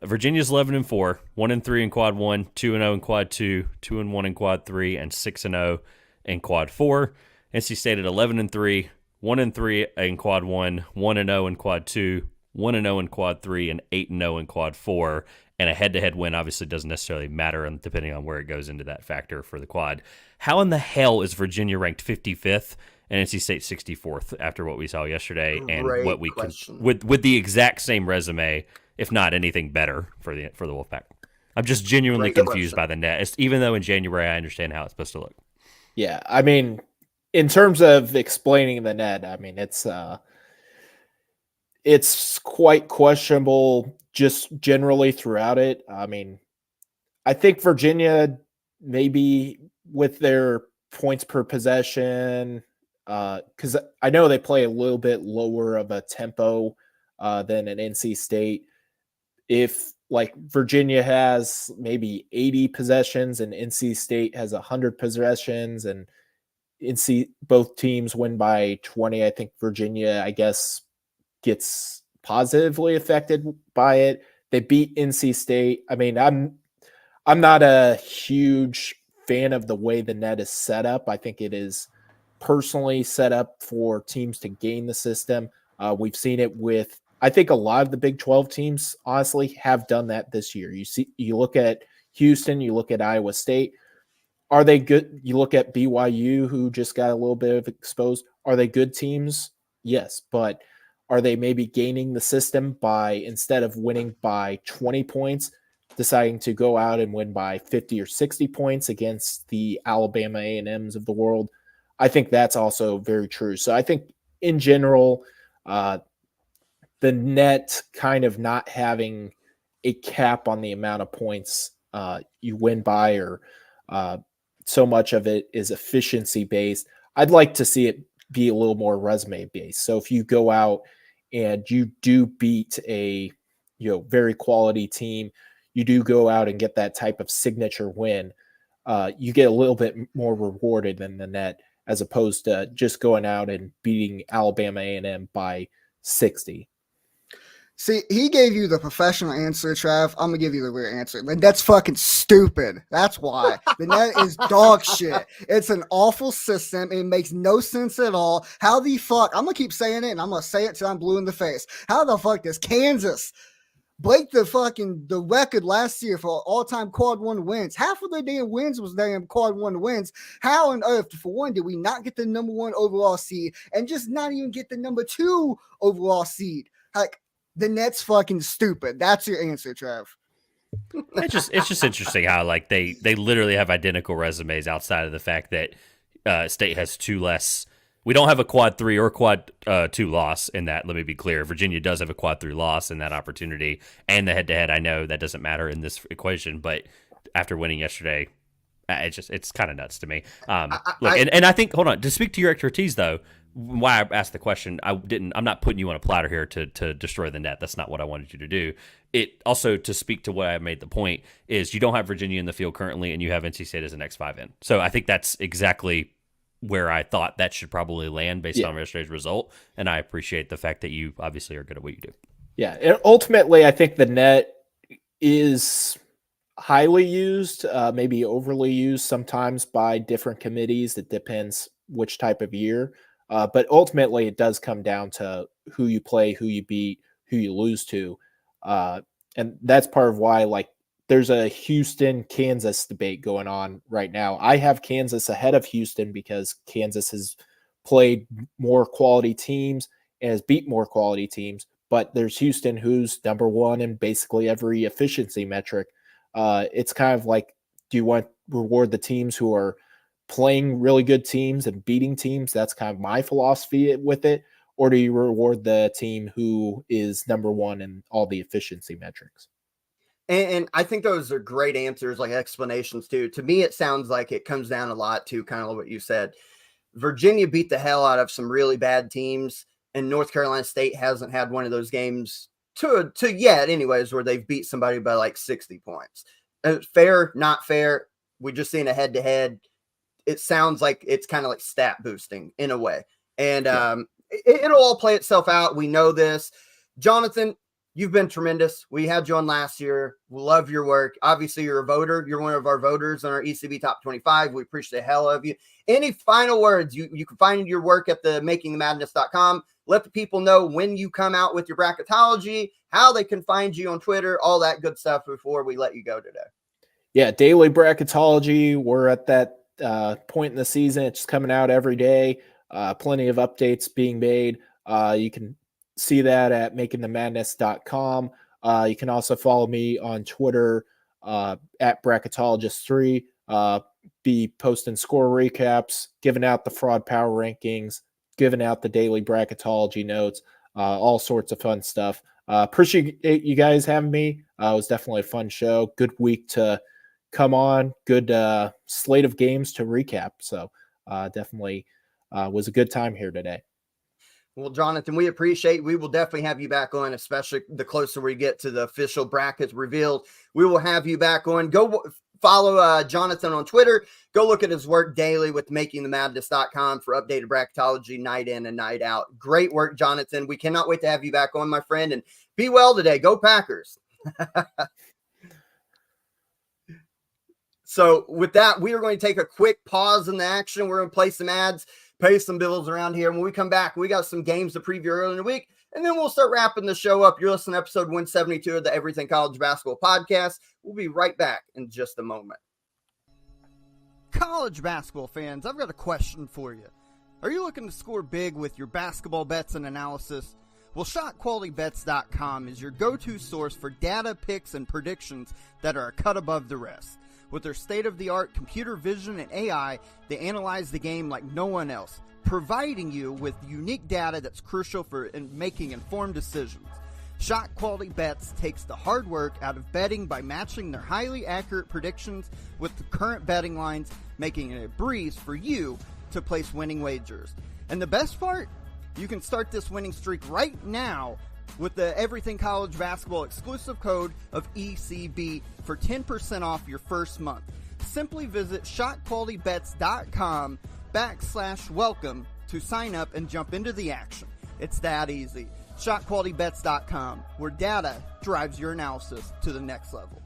[SPEAKER 4] Virginia's 11-4, 1-3 in quad 1, 2-0 in quad 2, 2-1 in quad 3, and 6-0 in quad 4. NC State at 11-3, 1-3 in quad 1, 1-0 in quad 2, 1-0 in quad 3, and 8-0 in quad 4. And a head-to-head win obviously doesn't necessarily matter depending on where it goes into that factor for the quad. How in the hell is Virginia ranked 55th and NC State 64th after what we saw yesterday and what we can with the exact same resume, if not anything better for the Wolfpack? I'm just genuinely confused by the net. Even though in January I understand how it's supposed to look.
[SPEAKER 2] Yeah, I mean, in terms of explaining the net, I mean it's quite questionable just generally throughout it. I mean, I think Virginia maybe with their points per possession, because I know they play a little bit lower of a tempo than an NC State. If like Virginia has maybe 80 possessions and NC State has 100 possessions and both teams win by 20, I think Virginia, I guess, gets positively affected by it. They beat NC State. I mean, I'm not a huge fan of the way the net is set up. I think it is personally set up for teams to gain the system. We've seen it with, I think a lot of the Big 12 teams honestly have done that this year. You look at Houston, you look at Iowa State. Are they good? You look at BYU, who just got a little bit of exposed. Are they good teams? Yes, but are they maybe gaining the system by, instead of winning by 20 points, deciding to go out and win by 50 or 60 points against the Alabama A&Ms of the world? I think that's also very true. So I think in general, the net kind of not having a cap on the amount of points you win by, or so much of it is efficiency based. I'd like to see it be a little more resume based. So if you go out and you do beat a very quality team, you do go out and get that type of signature win, you get a little bit more rewarded than the net, as opposed to just going out and beating Alabama A&M by 60.
[SPEAKER 3] See, he gave you the professional answer, Trav. I'm gonna give you the weird answer. The net's fucking stupid. That's why. The net is dog shit. It's an awful system. It makes no sense at all. How the fuck? I'm gonna keep saying it, and I'm gonna say it till I'm blue in the face. How the fuck does Kansas break the record last year for all-time quad one wins? Half of their damn wins was damn quad one wins. How on earth, for one, did we not get the number 1 overall seed and just not even get the number 2 overall seed? Like, the net's fucking stupid. That's your answer, Trav.
[SPEAKER 4] It's just interesting how like they literally have identical resumes outside of the fact that State has 2 less. We don't have a quad 3 or quad 2 loss in that. Let me be clear. Virginia does have a quad 3 loss in that opportunity, and the head-to-head. I know that doesn't matter in this equation, but after winning yesterday, it's kind of nuts to me. And I think, hold on, to speak to your expertise though, why I asked the question, I'm not putting you on a platter here to destroy the net. That's not what I wanted you to do. It also, to speak to what I made the point, is you don't have Virginia in the field currently, and you have NC State as an X5 in. So I think that's exactly where I thought that should probably land based on yesterday's result. And I appreciate the fact that you obviously are good at what you do.
[SPEAKER 2] Yeah. And ultimately, I think the net is highly used, maybe overly used sometimes by different committees. It depends which type of year. But ultimately, it does come down to who you play, who you beat, who you lose to. And that's part of why, like, there's a Houston-Kansas debate going on right now. I have Kansas ahead of Houston because Kansas has played more quality teams and has beat more quality teams. But there's Houston, who's number 1 in basically every efficiency metric. It's kind of like, do you want to reward the teams who are playing really good teams and beating teams? That's kind of my philosophy with it. Or do you reward the team who is number 1 in all the efficiency metrics?
[SPEAKER 1] And I think those are great answers, like explanations too. To me, it sounds like it comes down a lot to kind of what you said. Virginia beat the hell out of some really bad teams, and North Carolina State hasn't had one of those games to yet anyways, where they've beat somebody by like 60 points. Fair, not fair. We just seen a head-to-head. It sounds like it's kind of like stat boosting in a way. And it'll all play itself out. We know this. Jonathan, you've been tremendous. We had you on last year. We love your work. Obviously, you're a voter. You're one of our voters on our ECB Top 25. We appreciate the hell of you. Any final words? You can find your work at the makingthemadness.com. Let the people know when you come out with your bracketology, how they can find you on Twitter, all that good stuff before we let you go today.
[SPEAKER 2] Yeah, daily bracketology. We're at that point in the season. It's coming out every day. Plenty of updates being made. You can see that at makingthemadness.com. You can also follow me on Twitter at bracketologist3. Be posting score recaps, giving out the fraud power rankings, giving out the daily bracketology notes, all sorts of fun stuff. Appreciate you guys having me. It was definitely a fun show. Good week to come on. Good slate of games to recap. So definitely was a good time here today.
[SPEAKER 1] Well, Jonathan, we appreciate. We will definitely have you back on, especially the closer we get to the official brackets revealed. We will have you back on. Go follow Jonathan on Twitter. Go look at his work daily with makingthemadness.com for updated bracketology night in and night out. Great work, Jonathan. We cannot wait to have you back on, my friend, and be well today. Go Packers. So with that, we are going to take a quick pause in the action. We're going to play some ads, pay some bills around here. When we come back, we got some games to preview early in the week, and then we'll start wrapping the show up. You're listening to episode 172 of the Everything College Basketball Podcast. We'll be right back in just a moment.
[SPEAKER 5] College basketball fans, I've got a question for you. Are you looking to score big with your basketball bets and analysis? Well, ShotQualityBets.com is your go-to source for data, picks, and predictions that are a cut above the rest. With their state-of-the-art computer vision and AI, they analyze the game like no one else, providing you with unique data that's crucial for making informed decisions. Shot Quality Bets takes the hard work out of betting by matching their highly accurate predictions with the current betting lines, making it a breeze for you to place winning wagers. And the best part? You can start this winning streak right now with the Everything College Basketball exclusive code of ECB for 10% off your first month. Simply visit shotqualitybets.com/welcome to sign up and jump into the action. It's that easy. Shotqualitybets.com, where data drives your analysis to the next level.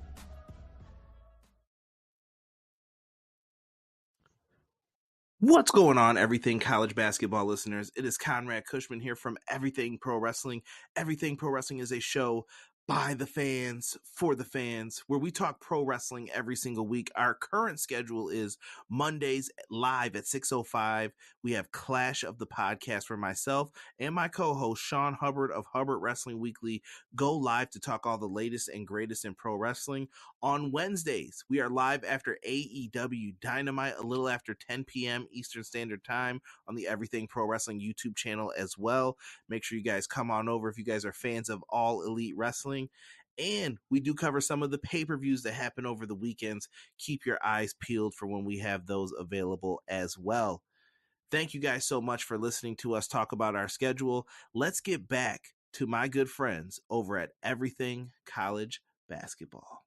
[SPEAKER 6] What's going on, Everything College Basketball listeners? It is Conrad Cushman here from Everything Pro Wrestling. Everything Pro Wrestling is a show by the fans, for the fans, where we talk pro wrestling every single week. Our current schedule is Mondays live at 6:05. We have Clash of the Podcast for myself and my co-host Sean Hubbard of Hubbard Wrestling Weekly go live to talk all the latest and greatest in pro wrestling. On Wednesdays, we are live after AEW Dynamite, a little after 10 p.m. Eastern Standard Time on the Everything Pro Wrestling YouTube channel as well. Make sure you guys come on over if you guys are fans of All Elite Wrestling. And we do cover some of the pay-per-views that happen over the weekends. Keep your eyes peeled for when we have those available as well. Thank you guys so much for listening to us talk about our schedule. Let's get back to my good friends over at Everything College Basketball.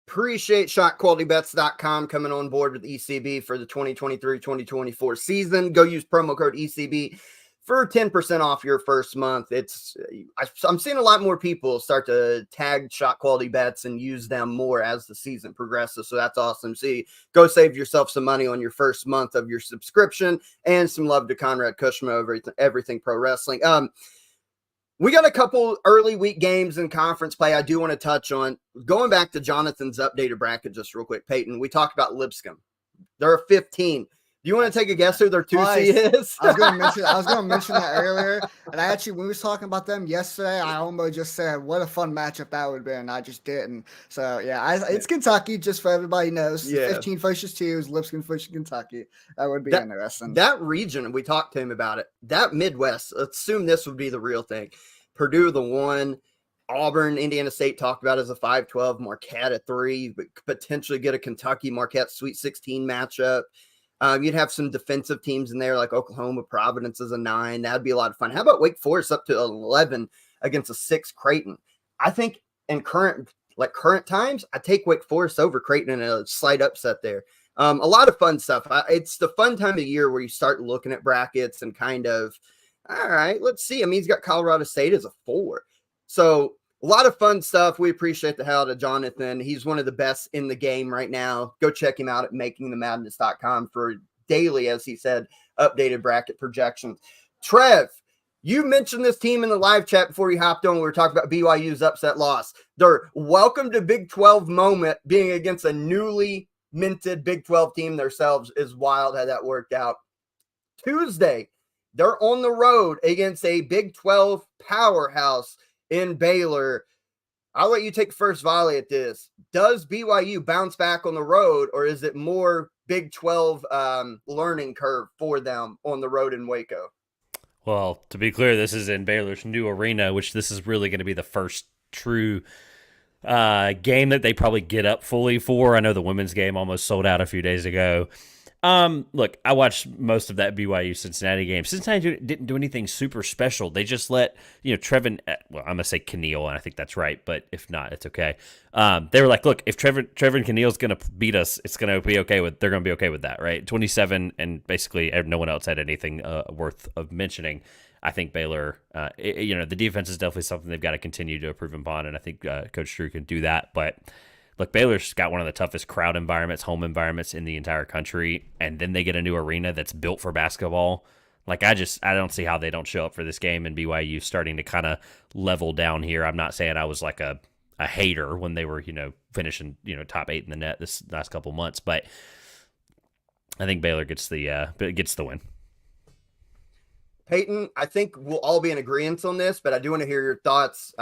[SPEAKER 1] Appreciate shotqualitybets.com coming on board with ECB for the 2023-2024 season. Go use promo code ECB for 10% off your first month. I'm seeing a lot more people start to tag Shot Quality Bets and use them more as the season progresses. So that's awesome. See, go save yourself some money on your first month of your subscription, and some love to Conrad Cushman over Everything Pro Wrestling. We got a couple early week games in conference play I do want to touch on. Going back to Jonathan's updated bracket just real quick, Peyton, we talked about Lipscomb. They're a 15. Do you want to take a guess who their 2 seed is?
[SPEAKER 3] I was going to mention that earlier. And when we was talking about them yesterday, I almost just said, what a fun matchup that would be, and I just didn't. So, it's Kentucky, just for everybody knows.
[SPEAKER 1] Yeah.
[SPEAKER 3] 15 versus 2 is Lipscomb versus Kentucky. That would be interesting.
[SPEAKER 1] That region, we talked to him about it. That Midwest, assume this would be the real thing. Purdue, the 1. Auburn, Indiana State talked about as a 5-12. Marquette at 3. But potentially get a Kentucky Marquette Sweet 16 matchup. You'd have some defensive teams in there like Oklahoma, Providence as a 9. That'd be a lot of fun. How about Wake Forest up to 11 against a 6 Creighton? I think in current times, I take Wake Forest over Creighton in a slight upset there. A lot of fun stuff. It's the fun time of year where you start looking at brackets and kind of, all right, let's see. I mean, he's got Colorado State as a 4. So a lot of fun stuff. We appreciate the hell out of Jonathan. He's one of the best in the game right now. Go check him out at makingthemadness.com for daily, as he said, updated bracket projections. Trev, you mentioned this team in the live chat before you hopped on. We were talking about BYU's upset loss. Their welcome to Big 12 moment being against a newly minted Big 12 team themselves is wild how that worked out. Tuesday, they're on the road against a Big 12 powerhouse in Baylor. I'll let you take first volley at this. Does BYU bounce back on the road, or is it more Big 12 learning curve for them on the road in Waco?
[SPEAKER 4] Well, to be clear, this is in Baylor's new arena, which this is really going to be the first true game that they probably get up fully for. I know the women's game almost sold out a few days ago. Look, I watched most of that BYU Cincinnati game. Cincinnati didn't do anything super special. They just let, Trevin, well, I'm going to say Keneal, and I think that's right, but if not, it's okay. They were like, look, if Trevin Keneal's going to beat us, they're going to be okay with that, right? 27, and basically no one else had anything worth of mentioning. I think Baylor, the defense is definitely something they've got to continue to improve upon, and I think Coach Drew can do that, but look, Baylor's got one of the toughest crowd environments, home environments in the entire country, and then they get a new arena that's built for basketball. Like, I don't see how they don't show up for this game, and BYU starting to kind of level down here. I'm not saying I was like a hater when they were, finishing, top 8 in the net this last couple months, but I think Baylor gets the win.
[SPEAKER 1] Peyton, I think we'll all be in agreement on this, but I do want to hear your thoughts.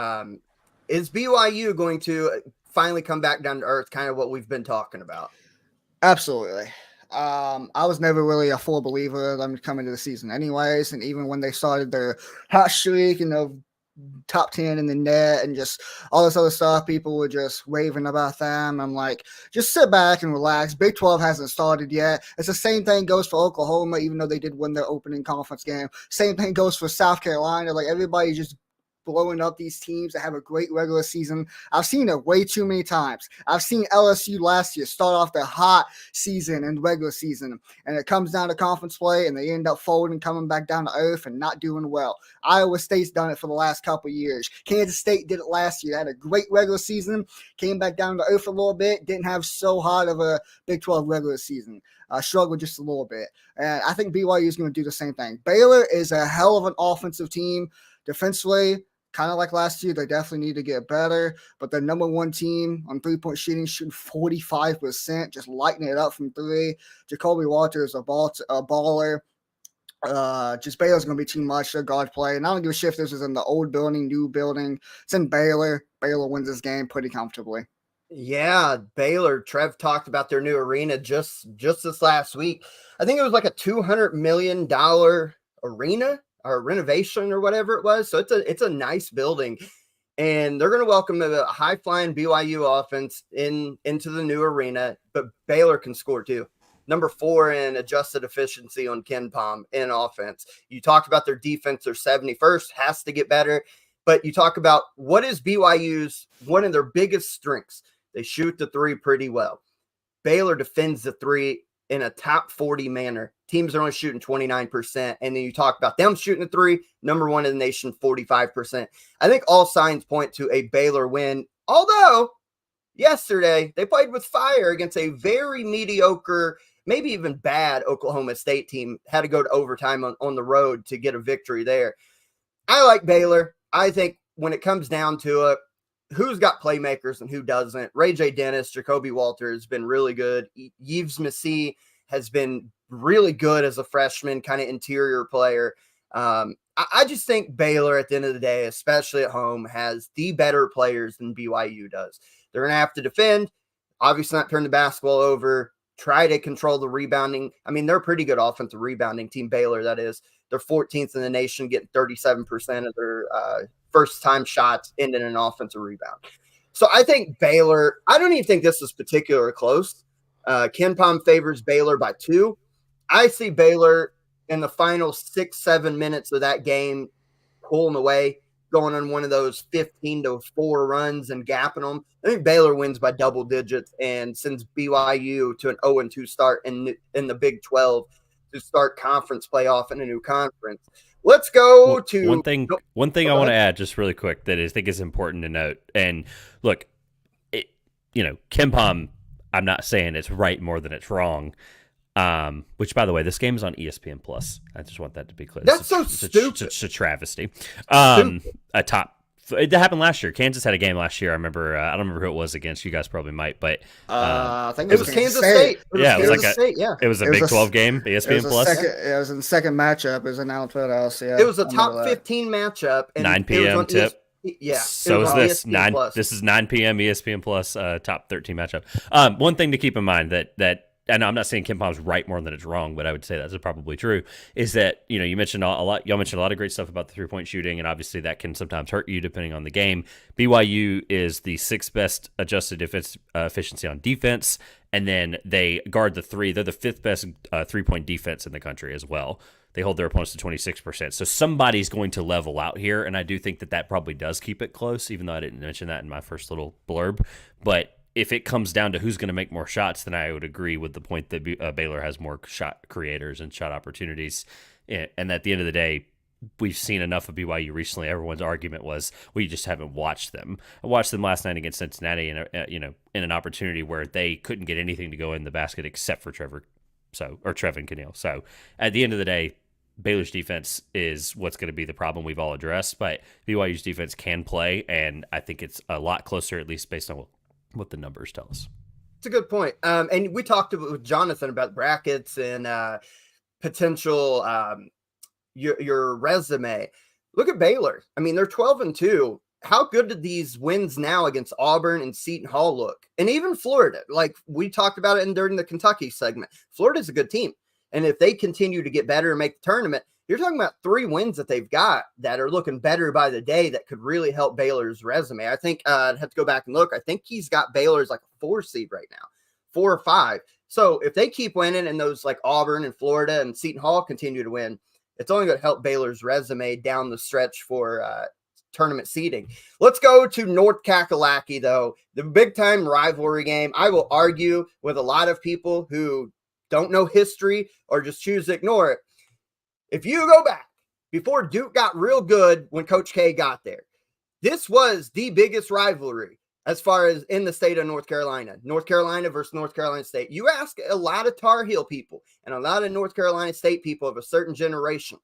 [SPEAKER 1] Is BYU going to finally come back down to earth, kind of what we've been talking about?
[SPEAKER 3] Absolutely. I was never really a full believer of them coming to the season anyways, and even when they started their hot streak, top 10 in the net and just all this other stuff. People were just raving about them. I'm like, just sit back and relax. Big 12 hasn't started yet. It's the same thing goes for Oklahoma, even though they did win their opening conference game. Same thing goes for South Carolina. Like, everybody just blowing up these teams that have a great regular season. I've seen it way too many times. I've seen LSU last year start off their hot season and regular season, and it comes down to conference play, and they end up folding, coming back down to earth, and not doing well. Iowa State's done it for the last couple of years. Kansas State did it last year. They had a great regular season, came back down to earth a little bit, didn't have so hot of a Big 12 regular season. Struggled just a little bit. And I think BYU is going to do the same thing. Baylor is a hell of an offensive team. Defensively, kind of like last year, they definitely need to get better. But the number one team on three-point shooting 45%, just lighting it up from three. Jacoby Walters, a baller. Just Baylor's going to be too much. Their guard play. And I don't give a shit if this is in the old building, new building. It's in Baylor. Baylor wins this game pretty comfortably.
[SPEAKER 1] Yeah, Baylor. Trev talked about their new arena just this last week. I think it was like a $200 million arena or renovation or whatever it was. So it's a nice building, and they're going to welcome a high flying BYU offense into the new arena. But Baylor can score too. Number 4 in adjusted efficiency on Ken Pom in offense. You talked about their defense. They're 71st, has to get better. But you talk about what is BYU's one of their biggest strengths. They shoot the three pretty well. Baylor defends the three in a top 40 manner. Teams are only shooting 29%. And then you talk about them shooting the three, number 1 in the nation, 45%. I think all signs point to a Baylor win. Although yesterday they played with fire against a very mediocre, maybe even bad Oklahoma State team. Had to go to overtime on the road to get a victory there. I like Baylor. I think when it comes down to it, who's got playmakers and who doesn't? Ray J. Dennis, Jacoby Walters has been really good. Yves Massey has been really good as a freshman, kind of interior player. I just think Baylor, at the end of the day, especially at home, has the better players than BYU does. They're going to have to defend, obviously not turn the basketball over, try to control the rebounding. I mean, they're a pretty good offensive rebounding team, Baylor, that is. They're 14th in the nation, getting 37% of their first-time shots in an offensive rebound. So I think Baylor – I don't even think this is particularly close. Ken Pom favors Baylor by 2. I see Baylor in the final 6-7 minutes of that game pulling away, going on one of those 15-4 runs and gapping them. I think Baylor wins by double digits and sends BYU to an 0-2 start in the Big 12 to start conference playoff in a new conference. Let's go to
[SPEAKER 4] one thing I want to add just really quick that I think is important to note. And look, Ken Pom, I'm not saying it's right more than it's wrong. Which, by the way, this game is on ESPN Plus. I just want that to be clear.
[SPEAKER 1] That's stupid.
[SPEAKER 4] It's a travesty. It happened last year. Kansas had a game last year. I remember. I don't remember who it was against. You guys probably might, but
[SPEAKER 3] I think
[SPEAKER 1] it was Kansas State.
[SPEAKER 4] It was a Big 12 game. ESPN Plus.
[SPEAKER 3] It was in the second matchup. It was in Allen Fieldhouse. Yeah,
[SPEAKER 1] it was a top 15 matchup. And
[SPEAKER 4] 9 p.m. tip.
[SPEAKER 1] Yeah.
[SPEAKER 4] So is this 9? This is 9 p.m. ESPN Plus top 13 matchup. One thing to keep in mind that. And I'm not saying Ken Pom's right more than it's wrong, but I would say that's probably true, is that, you mentioned a lot. Y'all mentioned a lot of great stuff about the three-point shooting, and obviously that can sometimes hurt you depending on the game. BYU is the 6th best adjusted defense efficiency on defense, and then they guard the three. They're the 5th best three-point defense in the country as well. They hold their opponents to 26%. So somebody's going to level out here, and I do think that probably does keep it close, even though I didn't mention that in my first little blurb. But if it comes down to who's going to make more shots, then I would agree with the point that Baylor has more shot creators and shot opportunities. And at the end of the day, we've seen enough of BYU recently. Everyone's argument was, we just haven't watched them. I watched them last night against Cincinnati in an opportunity where they couldn't get anything to go in the basket except for Trevin Kenneal. So at the end of the day, Baylor's defense is what's going to be the problem we've all addressed, but BYU's defense can play, and I think it's a lot closer, at least based on what the numbers tell us.
[SPEAKER 1] It's a good point. And we talked with Jonathan about brackets and potential your resume. Look at Baylor. I mean, they're 12-2. How good did these wins now against Auburn and Seton Hall look? And even Florida, like we talked about it during the Kentucky segment. Florida's a good team. And if they continue to get better and make the tournament, You're talking about 3 wins that they've got that are looking better by the day that could really help Baylor's resume. I think I'd have to go back and look. I think he's got Baylor's like a 4 seed right now, 4 or 5. So if they keep winning and those like Auburn and Florida and Seton Hall continue to win, it's only going to help Baylor's resume down the stretch for tournament seeding. Let's go to North Kakalaki, though. The big-time rivalry game. I will argue with a lot of people who don't know history or just choose to ignore it. If you go back before Duke got real good when Coach K got there, this was the biggest rivalry as far as in the state of North Carolina versus North Carolina State. You ask a lot of Tar Heel people and a lot of North Carolina State people of a certain generation,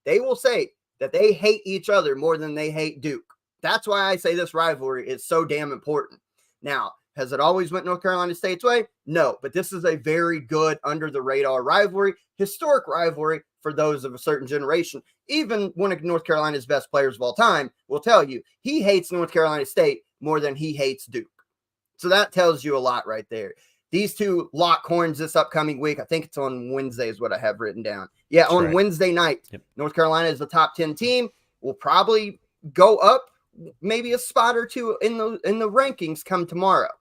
[SPEAKER 1] they will say that they hate each other more than they hate Duke. That's why I say this rivalry is so damn important. Now, has it always went North Carolina State's way? No, but this is a very good under-the-radar rivalry, historic rivalry for those of a certain generation. Even one of North Carolina's best players of all time will tell you he hates North Carolina State more than he hates Duke. So that tells you a lot right there. These two lock horns this upcoming week. I think it's on Wednesday is what I have written down. Yeah, that's on right. Wednesday night. Yep. North Carolina is the top 10 team. Will probably go up maybe a spot or two in the rankings come tomorrow.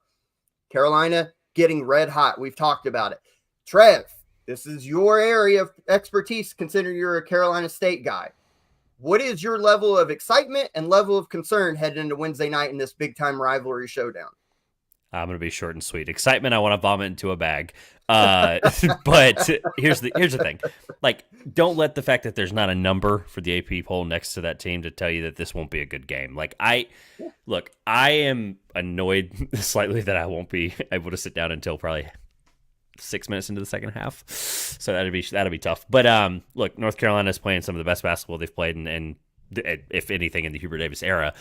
[SPEAKER 1] Carolina getting red hot. We've talked about it. Trev, this is your area of expertise. Consider you're a Carolina State guy. What is your level of excitement and level of concern heading into Wednesday night in this big-time rivalry showdown?
[SPEAKER 4] I'm going to be short and sweet. Excitement, I want to vomit into a bag. But here's the thing. Like, don't let the fact that there's not a number for the AP poll next to that team to tell you that this won't be a good game. Like, I am annoyed slightly that I won't be able to sit down until probably 6 minutes into the second half. So that'd be tough. But look, North Carolina is playing some of the best basketball they've played, and if anything, in the Hubert Davis era.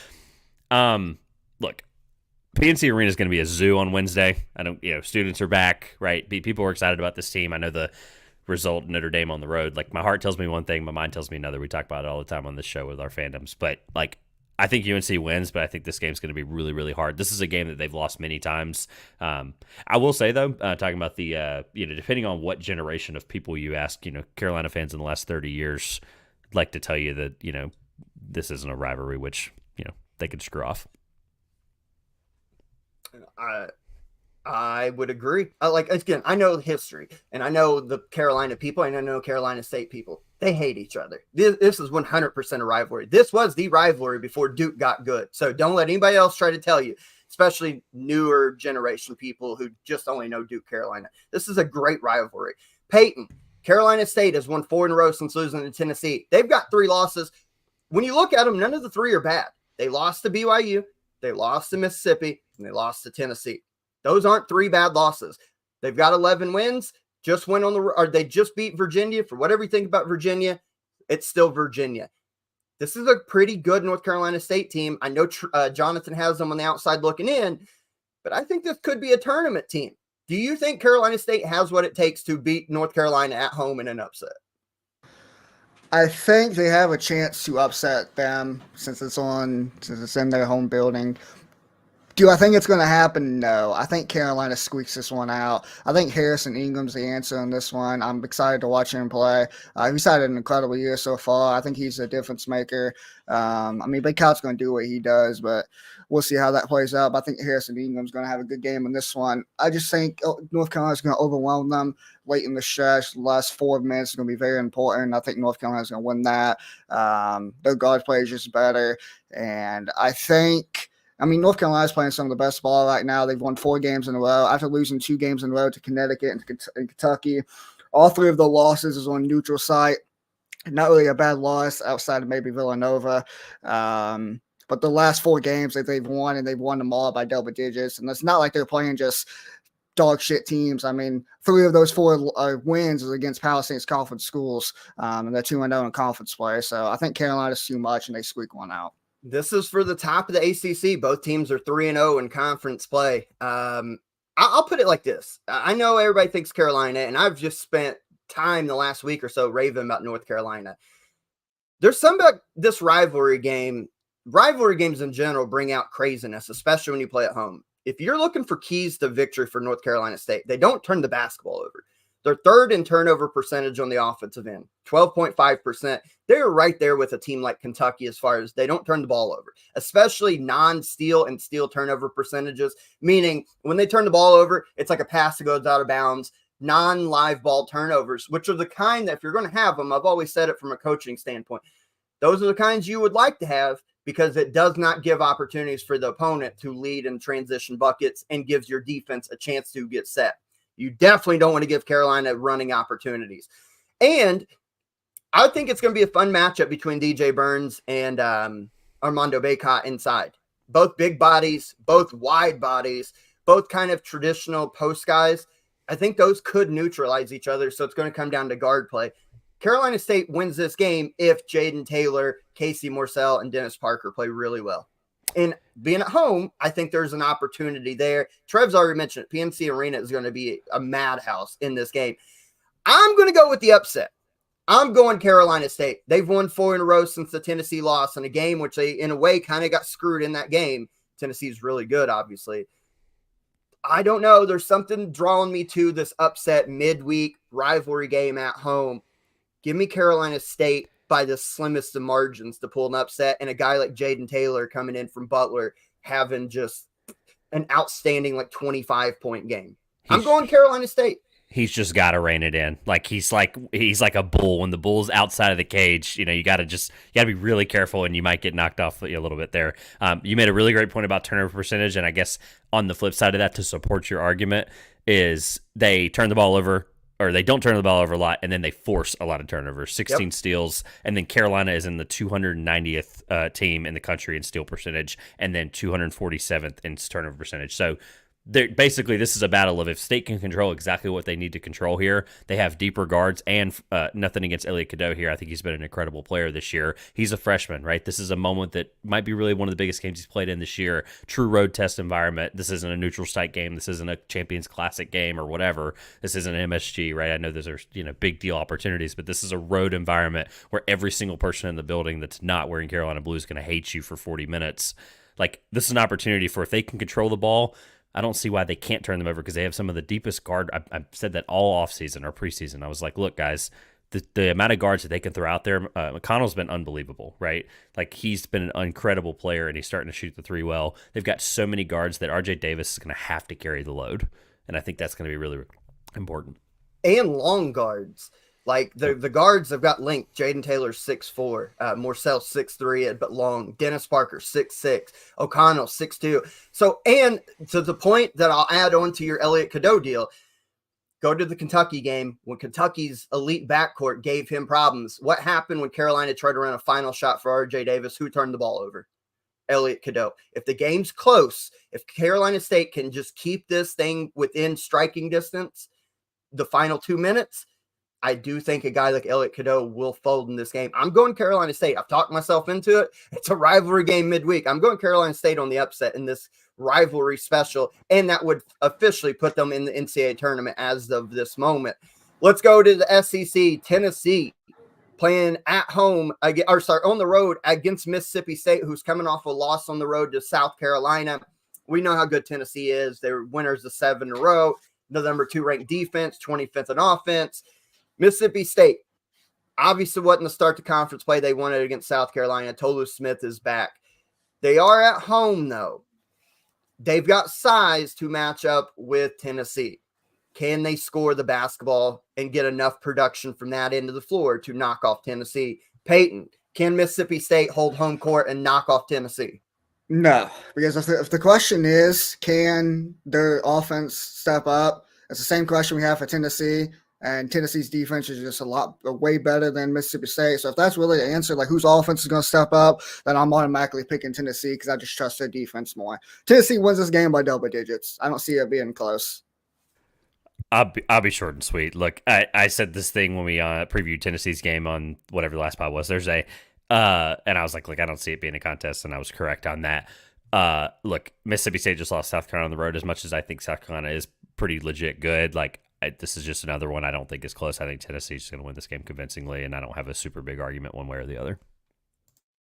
[SPEAKER 4] Look, PNC Arena is going to be a zoo on Wednesday. Students are back, right? People are excited about this team. I know the result, Notre Dame on the road. Like, my heart tells me one thing, my mind tells me another. We talk about it all the time on this show with our fandoms. But, like, I think UNC wins, but I think this game's going to be really, really hard. This is a game that they've lost many times. I will say, though, talking about the, depending on what generation of people you ask, Carolina fans in the last 30 years like to tell you that, this isn't a rivalry, which, they could screw off.
[SPEAKER 1] I would agree. Again, I know history, and I know the Carolina people, and I know Carolina State people. They hate each other. This is 100% a rivalry. This was the rivalry before Duke got good. So don't let anybody else try to tell you, especially newer generation people who just only know Duke Carolina. This is a great rivalry. Peyton, Carolina State has won 4 in a row since losing to Tennessee. They've got 3 losses. When you look at them, none of the 3 are bad. They lost to BYU, they lost to Mississippi, and they lost to Tennessee. Those aren't 3 bad losses. They've got 11 wins. They just beat Virginia. For whatever you think about Virginia, it's still Virginia. This is a pretty good North Carolina State team. I know Jonathan has them on the outside looking in, but I think this could be a tournament team. Do you think Carolina State has what it takes to beat North Carolina at home in an upset?
[SPEAKER 3] I think they have a chance to upset them since it's in their home building. Do I think it's going to happen? No. I think Carolina squeaks this one out. I think Harrison Ingram's the answer in this one. I'm excited to watch him play. He's had an incredible year so far. I think he's a difference maker. Big Cal's going to do what he does, but we'll see how that plays out. But I think Harrison Ingram's going to have a good game in this one. I just think North Carolina's going to overwhelm them late in the stretch. The last 4 minutes is going to be very important. I think North Carolina's going to win that. Their guard play is just better. And I think – North Carolina's playing some of the best ball right now. They've won 4 games in a row after losing 2 games in a row to Connecticut and Kentucky. All 3 of the losses is on neutral site. Not really a bad loss outside of maybe Villanova. But the last 4 games that they've won, and they've won them all by double digits. And it's not like they're playing just dog shit teams. 3 of those 4 wins is against Palisades Conference schools. And they're 2-0 in conference play. So I think Carolina's too much, and they squeak one out.
[SPEAKER 1] This is for the top of the ACC. Both teams are 3-0 in conference play. I'll put it like this. I know everybody thinks Carolina, and I've just spent time the last week or so raving about North Carolina. There's some about this rivalry game. Rivalry games in general bring out craziness, especially when you play at home. If you're looking for keys to victory for North Carolina State, they don't turn the basketball over. They're third in turnover percentage on the offensive end, 12.5%. They're right there with a team like Kentucky as far as they don't turn the ball over, especially non-steal and steal turnover percentages, meaning when they turn the ball over, it's like a pass that goes out of bounds, non-live ball turnovers, which are the kind that if you're going to have them, I've always said it from a coaching standpoint, those are the kinds you would like to have because it does not give opportunities for the opponent to lead in transition buckets and gives your defense a chance to get set. You definitely don't want to give Carolina running opportunities. And I think it's going to be a fun matchup between DJ Burns and Armando Bacot inside. Both big bodies, both wide bodies, both kind of traditional post guys. I think those could neutralize each other, so it's going to come down to guard play. Carolina State wins this game if Jaden Taylor, Casey Morsell, and Dennis Parker play really well. And being at home, I think there's an opportunity there. Trev's already mentioned it. PNC Arena is going to be a madhouse in this game. I'm going to go with the upset. I'm going Carolina State. They've won 4 in a row since the Tennessee loss in a game, which they, in a way, kind of got screwed in that game. Tennessee's really good, obviously. I don't know. There's something drawing me to this upset midweek rivalry game at home. Give me Carolina State by the slimmest of margins to pull an upset, and a guy like Jaden Taylor coming in from Butler having just an outstanding 25-point game. I'm going Carolina State.
[SPEAKER 4] He's just got to rein it in. He's like a bull. When the bull's outside of the cage, you got to be really careful, and you might get knocked off a little bit there. You made a really great point about turnover percentage, and I guess on the flip side of that, to support your argument, is they turn the ball over, or they don't turn the ball over a lot, and then they force a lot of turnovers, 16 steals, and then Carolina is in the 290th team in the country in steal percentage, and then 247th in turnover percentage. So basically, this is a battle of if State can control exactly what they need to control here. They have deeper guards, and nothing against Elliot Cadeau here. I think he's been an incredible player this year. He's a freshman, right? This is a moment that might be really one of the biggest games he's played in this year. True road test environment. This isn't a neutral site game. This isn't a Champions Classic game or whatever. This isn't an MSG, right? I know those are big deal opportunities, but this is a road environment where every single person in the building that's not wearing Carolina blue is going to hate you for 40 minutes. This is an opportunity for, if they can control the ball, I don't see why they can't turn them over, because they have some of the deepest guard. I've said that all offseason or preseason. I was like, look, guys, the amount of guards that they can throw out there, McConnell's been unbelievable, right? He's been an incredible player, and he's starting to shoot the three well. They've got so many guards that RJ Davis is going to have to carry the load, and I think that's going to be really important.
[SPEAKER 1] And long guards. The guards have got linked. Jaden Taylor 6'4", Morsell 6'3", but long. Dennis Parker 6'6", O'Connell 6'2". So, and to the point that I'll add on to your Elliot Cadeau deal, go to the Kentucky game when Kentucky's elite backcourt gave him problems. What happened when Carolina tried to run a final shot for RJ Davis? Who turned the ball over? Elliot Cadeau. If the game's close, if Carolina State can just keep this thing within striking distance, the final 2 minutes, I do think a guy like Elliot Cadeau will fold in this game. I'm going Carolina State. I've talked myself into it. It's a rivalry game midweek. I'm going Carolina State on the upset in this rivalry special, and that would officially put them in the NCAA tournament as of this moment. Let's go to the SEC. Tennessee playing at home, on the road against Mississippi State, who's coming off a loss on the road to South Carolina. We know how good Tennessee is. They're winners of 7 in a row. The number 2 ranked defense, 25th in offense. Mississippi State obviously wasn't the start to conference play. They won it against South Carolina. Tolu Smith is back. They are at home, though. They've got size to match up with Tennessee. Can they score the basketball and get enough production from that end of the floor to knock off Tennessee? Peyton, can Mississippi State hold home court and knock off Tennessee?
[SPEAKER 3] No, because if the question is, can their offense step up? It's the same question we have for Tennessee. And Tennessee's defense is just way better than Mississippi State. So if that's really the answer, whose offense is going to step up, then I'm automatically picking Tennessee because I just trust their defense more. Tennessee wins this game by double digits. I don't see it being close.
[SPEAKER 4] I'll be short and sweet. Look, I said this thing when we previewed Tennessee's game on whatever the last pod was, Thursday, and I was like, look, I don't see it being a contest, and I was correct on that. Look, Mississippi State just lost South Carolina on the road. As much as I think South Carolina is pretty legit good, this is just another one I don't think is close. I think Tennessee's just going to win this game convincingly, and I don't have a super big argument one way or the other.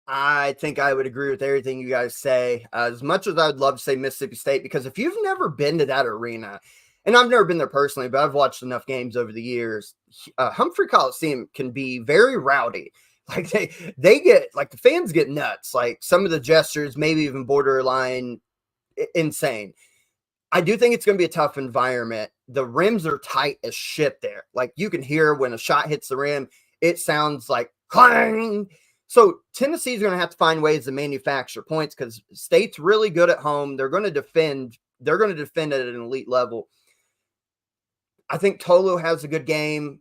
[SPEAKER 1] I think I would agree with everything you guys say. As much as I would love to say Mississippi State, because if you've never been to that arena, and I've never been there personally, but I've watched enough games over the years. Humphrey Coliseum can be very rowdy. Like they get like the fans get nuts. Like some of the gestures, maybe even borderline insane. I do think it's going to be a tough environment. The rims are tight as shit there. Like you can hear when a shot hits the rim, it sounds like clang. So Tennessee's going to have to find ways to manufacture points because State's really good at home. They're going to defend. They're going to defend at an elite level. I think Tolu has a good game.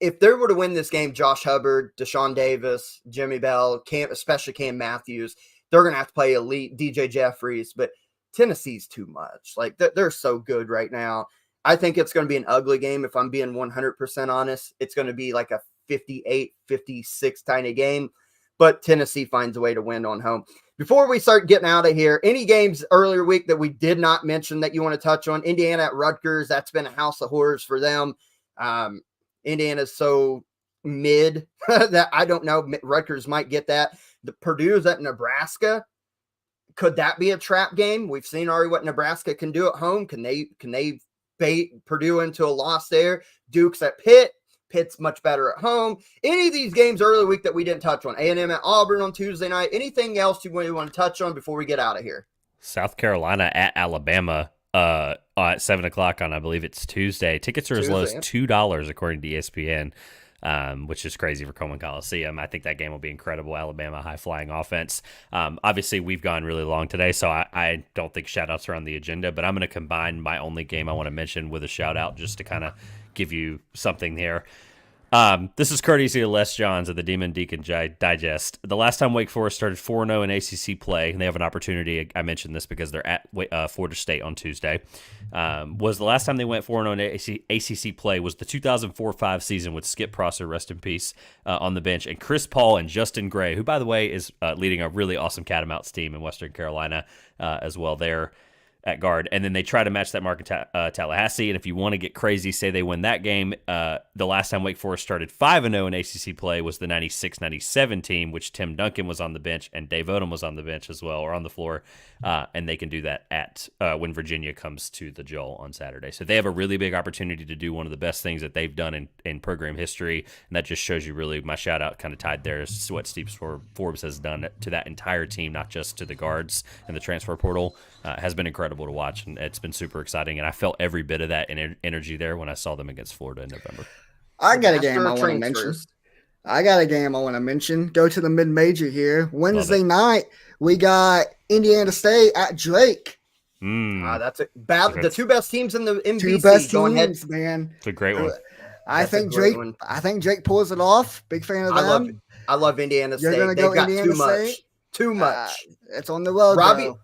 [SPEAKER 1] If they were to win this game, Josh Hubbard, Deshaun Davis, Jimmy Bell, especially Cam Matthews, they're going to have to play elite DJ Jeffries. But Tennessee's too much. Like they're so good right now. I think it's going to be an ugly game. If I'm being 100% honest, it's going to be like a 58-56 kind of game, but Tennessee finds a way to win on home. Before we start getting out of here, any games earlier week that we did not mention that you want to touch on? Indiana at Rutgers, that's been a house of horrors for them. Indiana's so mid that I don't know. Rutgers might get that. The Purdue's at Nebraska. Could that be a trap game? We've seen already what Nebraska can do at home. Can they bait Purdue into a loss there? Duke's at Pitt. Pitt's much better at home. Any of these games early week that we didn't touch on? A&M at Auburn on Tuesday night. Anything else you want to touch on before we get out of here?
[SPEAKER 4] South Carolina at Alabama at 7 o'clock on, I believe it's Tuesday. Tickets are as low as $2 according to ESPN. Which is crazy for Coleman Coliseum. I think that game will be incredible. Alabama, high-flying offense. Obviously, we've gone really long today, so I don't think shout-outs are on the agenda, but I'm going to combine my only game I want to mention with a shout-out just to kind of give you something here. This is courtesy of Les Johns of the Demon Deacon Digest. The last time Wake Forest started 4-0 in ACC play, and they have an opportunity, I mentioned this because they're at Florida State on Tuesday, was the last time they went 4-0 in ACC play was the 2004-05 season with Skip Prosser, rest in peace, on the bench, and Chris Paul and Justin Gray, who, by the way, is leading a really awesome Catamounts team in Western Carolina as well there at guard. And then they try to match that mark in Tallahassee. And if you want to get crazy, say they win that game. The last time Wake Forest started 5-0 in ACC play was the 96-97 team, which Tim Duncan was on the bench and Dave Odom was on the bench as well, or on the floor. And they can do that at when Virginia comes to the Joel on Saturday. So they have a really big opportunity to do one of the best things that they've done in program history. And that just shows you really my shout out kind of tied there is what Steve Forbes has done to that entire team, not just to the guards and the transfer portal. Has been incredible to watch, and it's been super exciting. And I felt every bit of that energy there when I saw them against Florida in November.
[SPEAKER 3] I got a game I want to mention. Go to the mid-major here. Wednesday night, we got Indiana State at Drake.
[SPEAKER 1] That's the two best teams in the MVC.
[SPEAKER 3] Two best teams, man.
[SPEAKER 4] It's a great one.
[SPEAKER 3] I think Drake pulls it off. Big fan of them.
[SPEAKER 1] I love Indiana State.
[SPEAKER 3] You're gonna go Indiana State?
[SPEAKER 1] Too much.
[SPEAKER 3] It's on the road,
[SPEAKER 1] Robbie.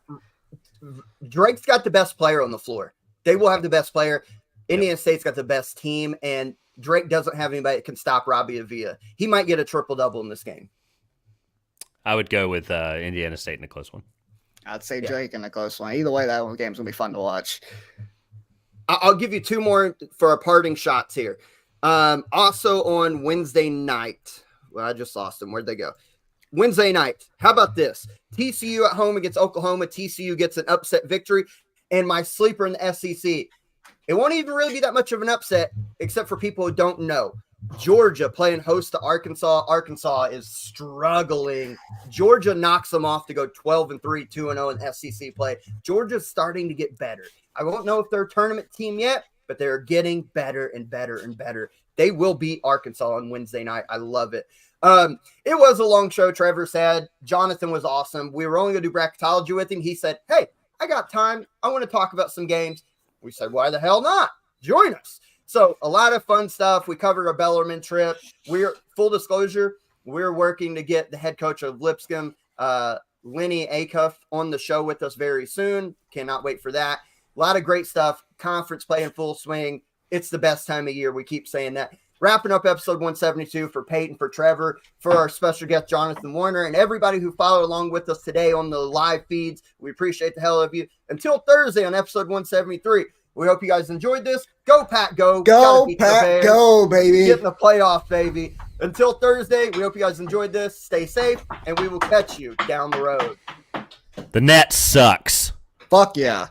[SPEAKER 1] Drake's got the best player on the floor. They will have the best player. Indiana State's got the best team, and Drake doesn't have anybody that can stop Robbie Avila. He might get a triple-double in this game.
[SPEAKER 4] I would go with Indiana State in a close one.
[SPEAKER 3] I'd say Drake in a close one. Either way, that game's going to be fun to watch.
[SPEAKER 1] I'll give you two more for our parting shots here. Also on Wednesday night. Well, I just lost them. Where'd they go? Wednesday night. How about this? TCU at home against Oklahoma. TCU gets an upset victory. And my sleeper in the SEC. It won't even really be that much of an upset, except for people who don't know. Georgia playing host to Arkansas. Arkansas is struggling. Georgia knocks them off to go 12-3, 2-0 in SEC play. Georgia's starting to get better. I won't know if they're a tournament team yet, but they're getting better and better and better. They will beat Arkansas on Wednesday night. I love it. It was a long show. Trevor said Jonathan was awesome. We were only going to do bracketology with him. He said, hey, I got time. I want to talk about some games. We said, why the hell not? Join us. So a lot of fun stuff. We covered our Bellarmine trip. We're full disclosure. We're working to get the head coach of Lipscomb, Lenny Acuff, on the show with us very soon. Cannot wait for that. A lot of great stuff. Conference play in full swing. It's the best time of year. We keep saying that. Wrapping up episode 172 for Peyton, for Trevor, for our special guest, Jonathan Warner, and everybody who followed along with us today on the live feeds. We appreciate the hell of you. Until Thursday on episode 173, we hope you guys enjoyed this. Go, Pat, go.
[SPEAKER 3] Go, Pat, go, baby.
[SPEAKER 1] Get in the playoff, baby. Until Thursday, we hope you guys enjoyed this. Stay safe, and we will catch you down the road.
[SPEAKER 4] The net sucks.
[SPEAKER 3] Fuck yeah.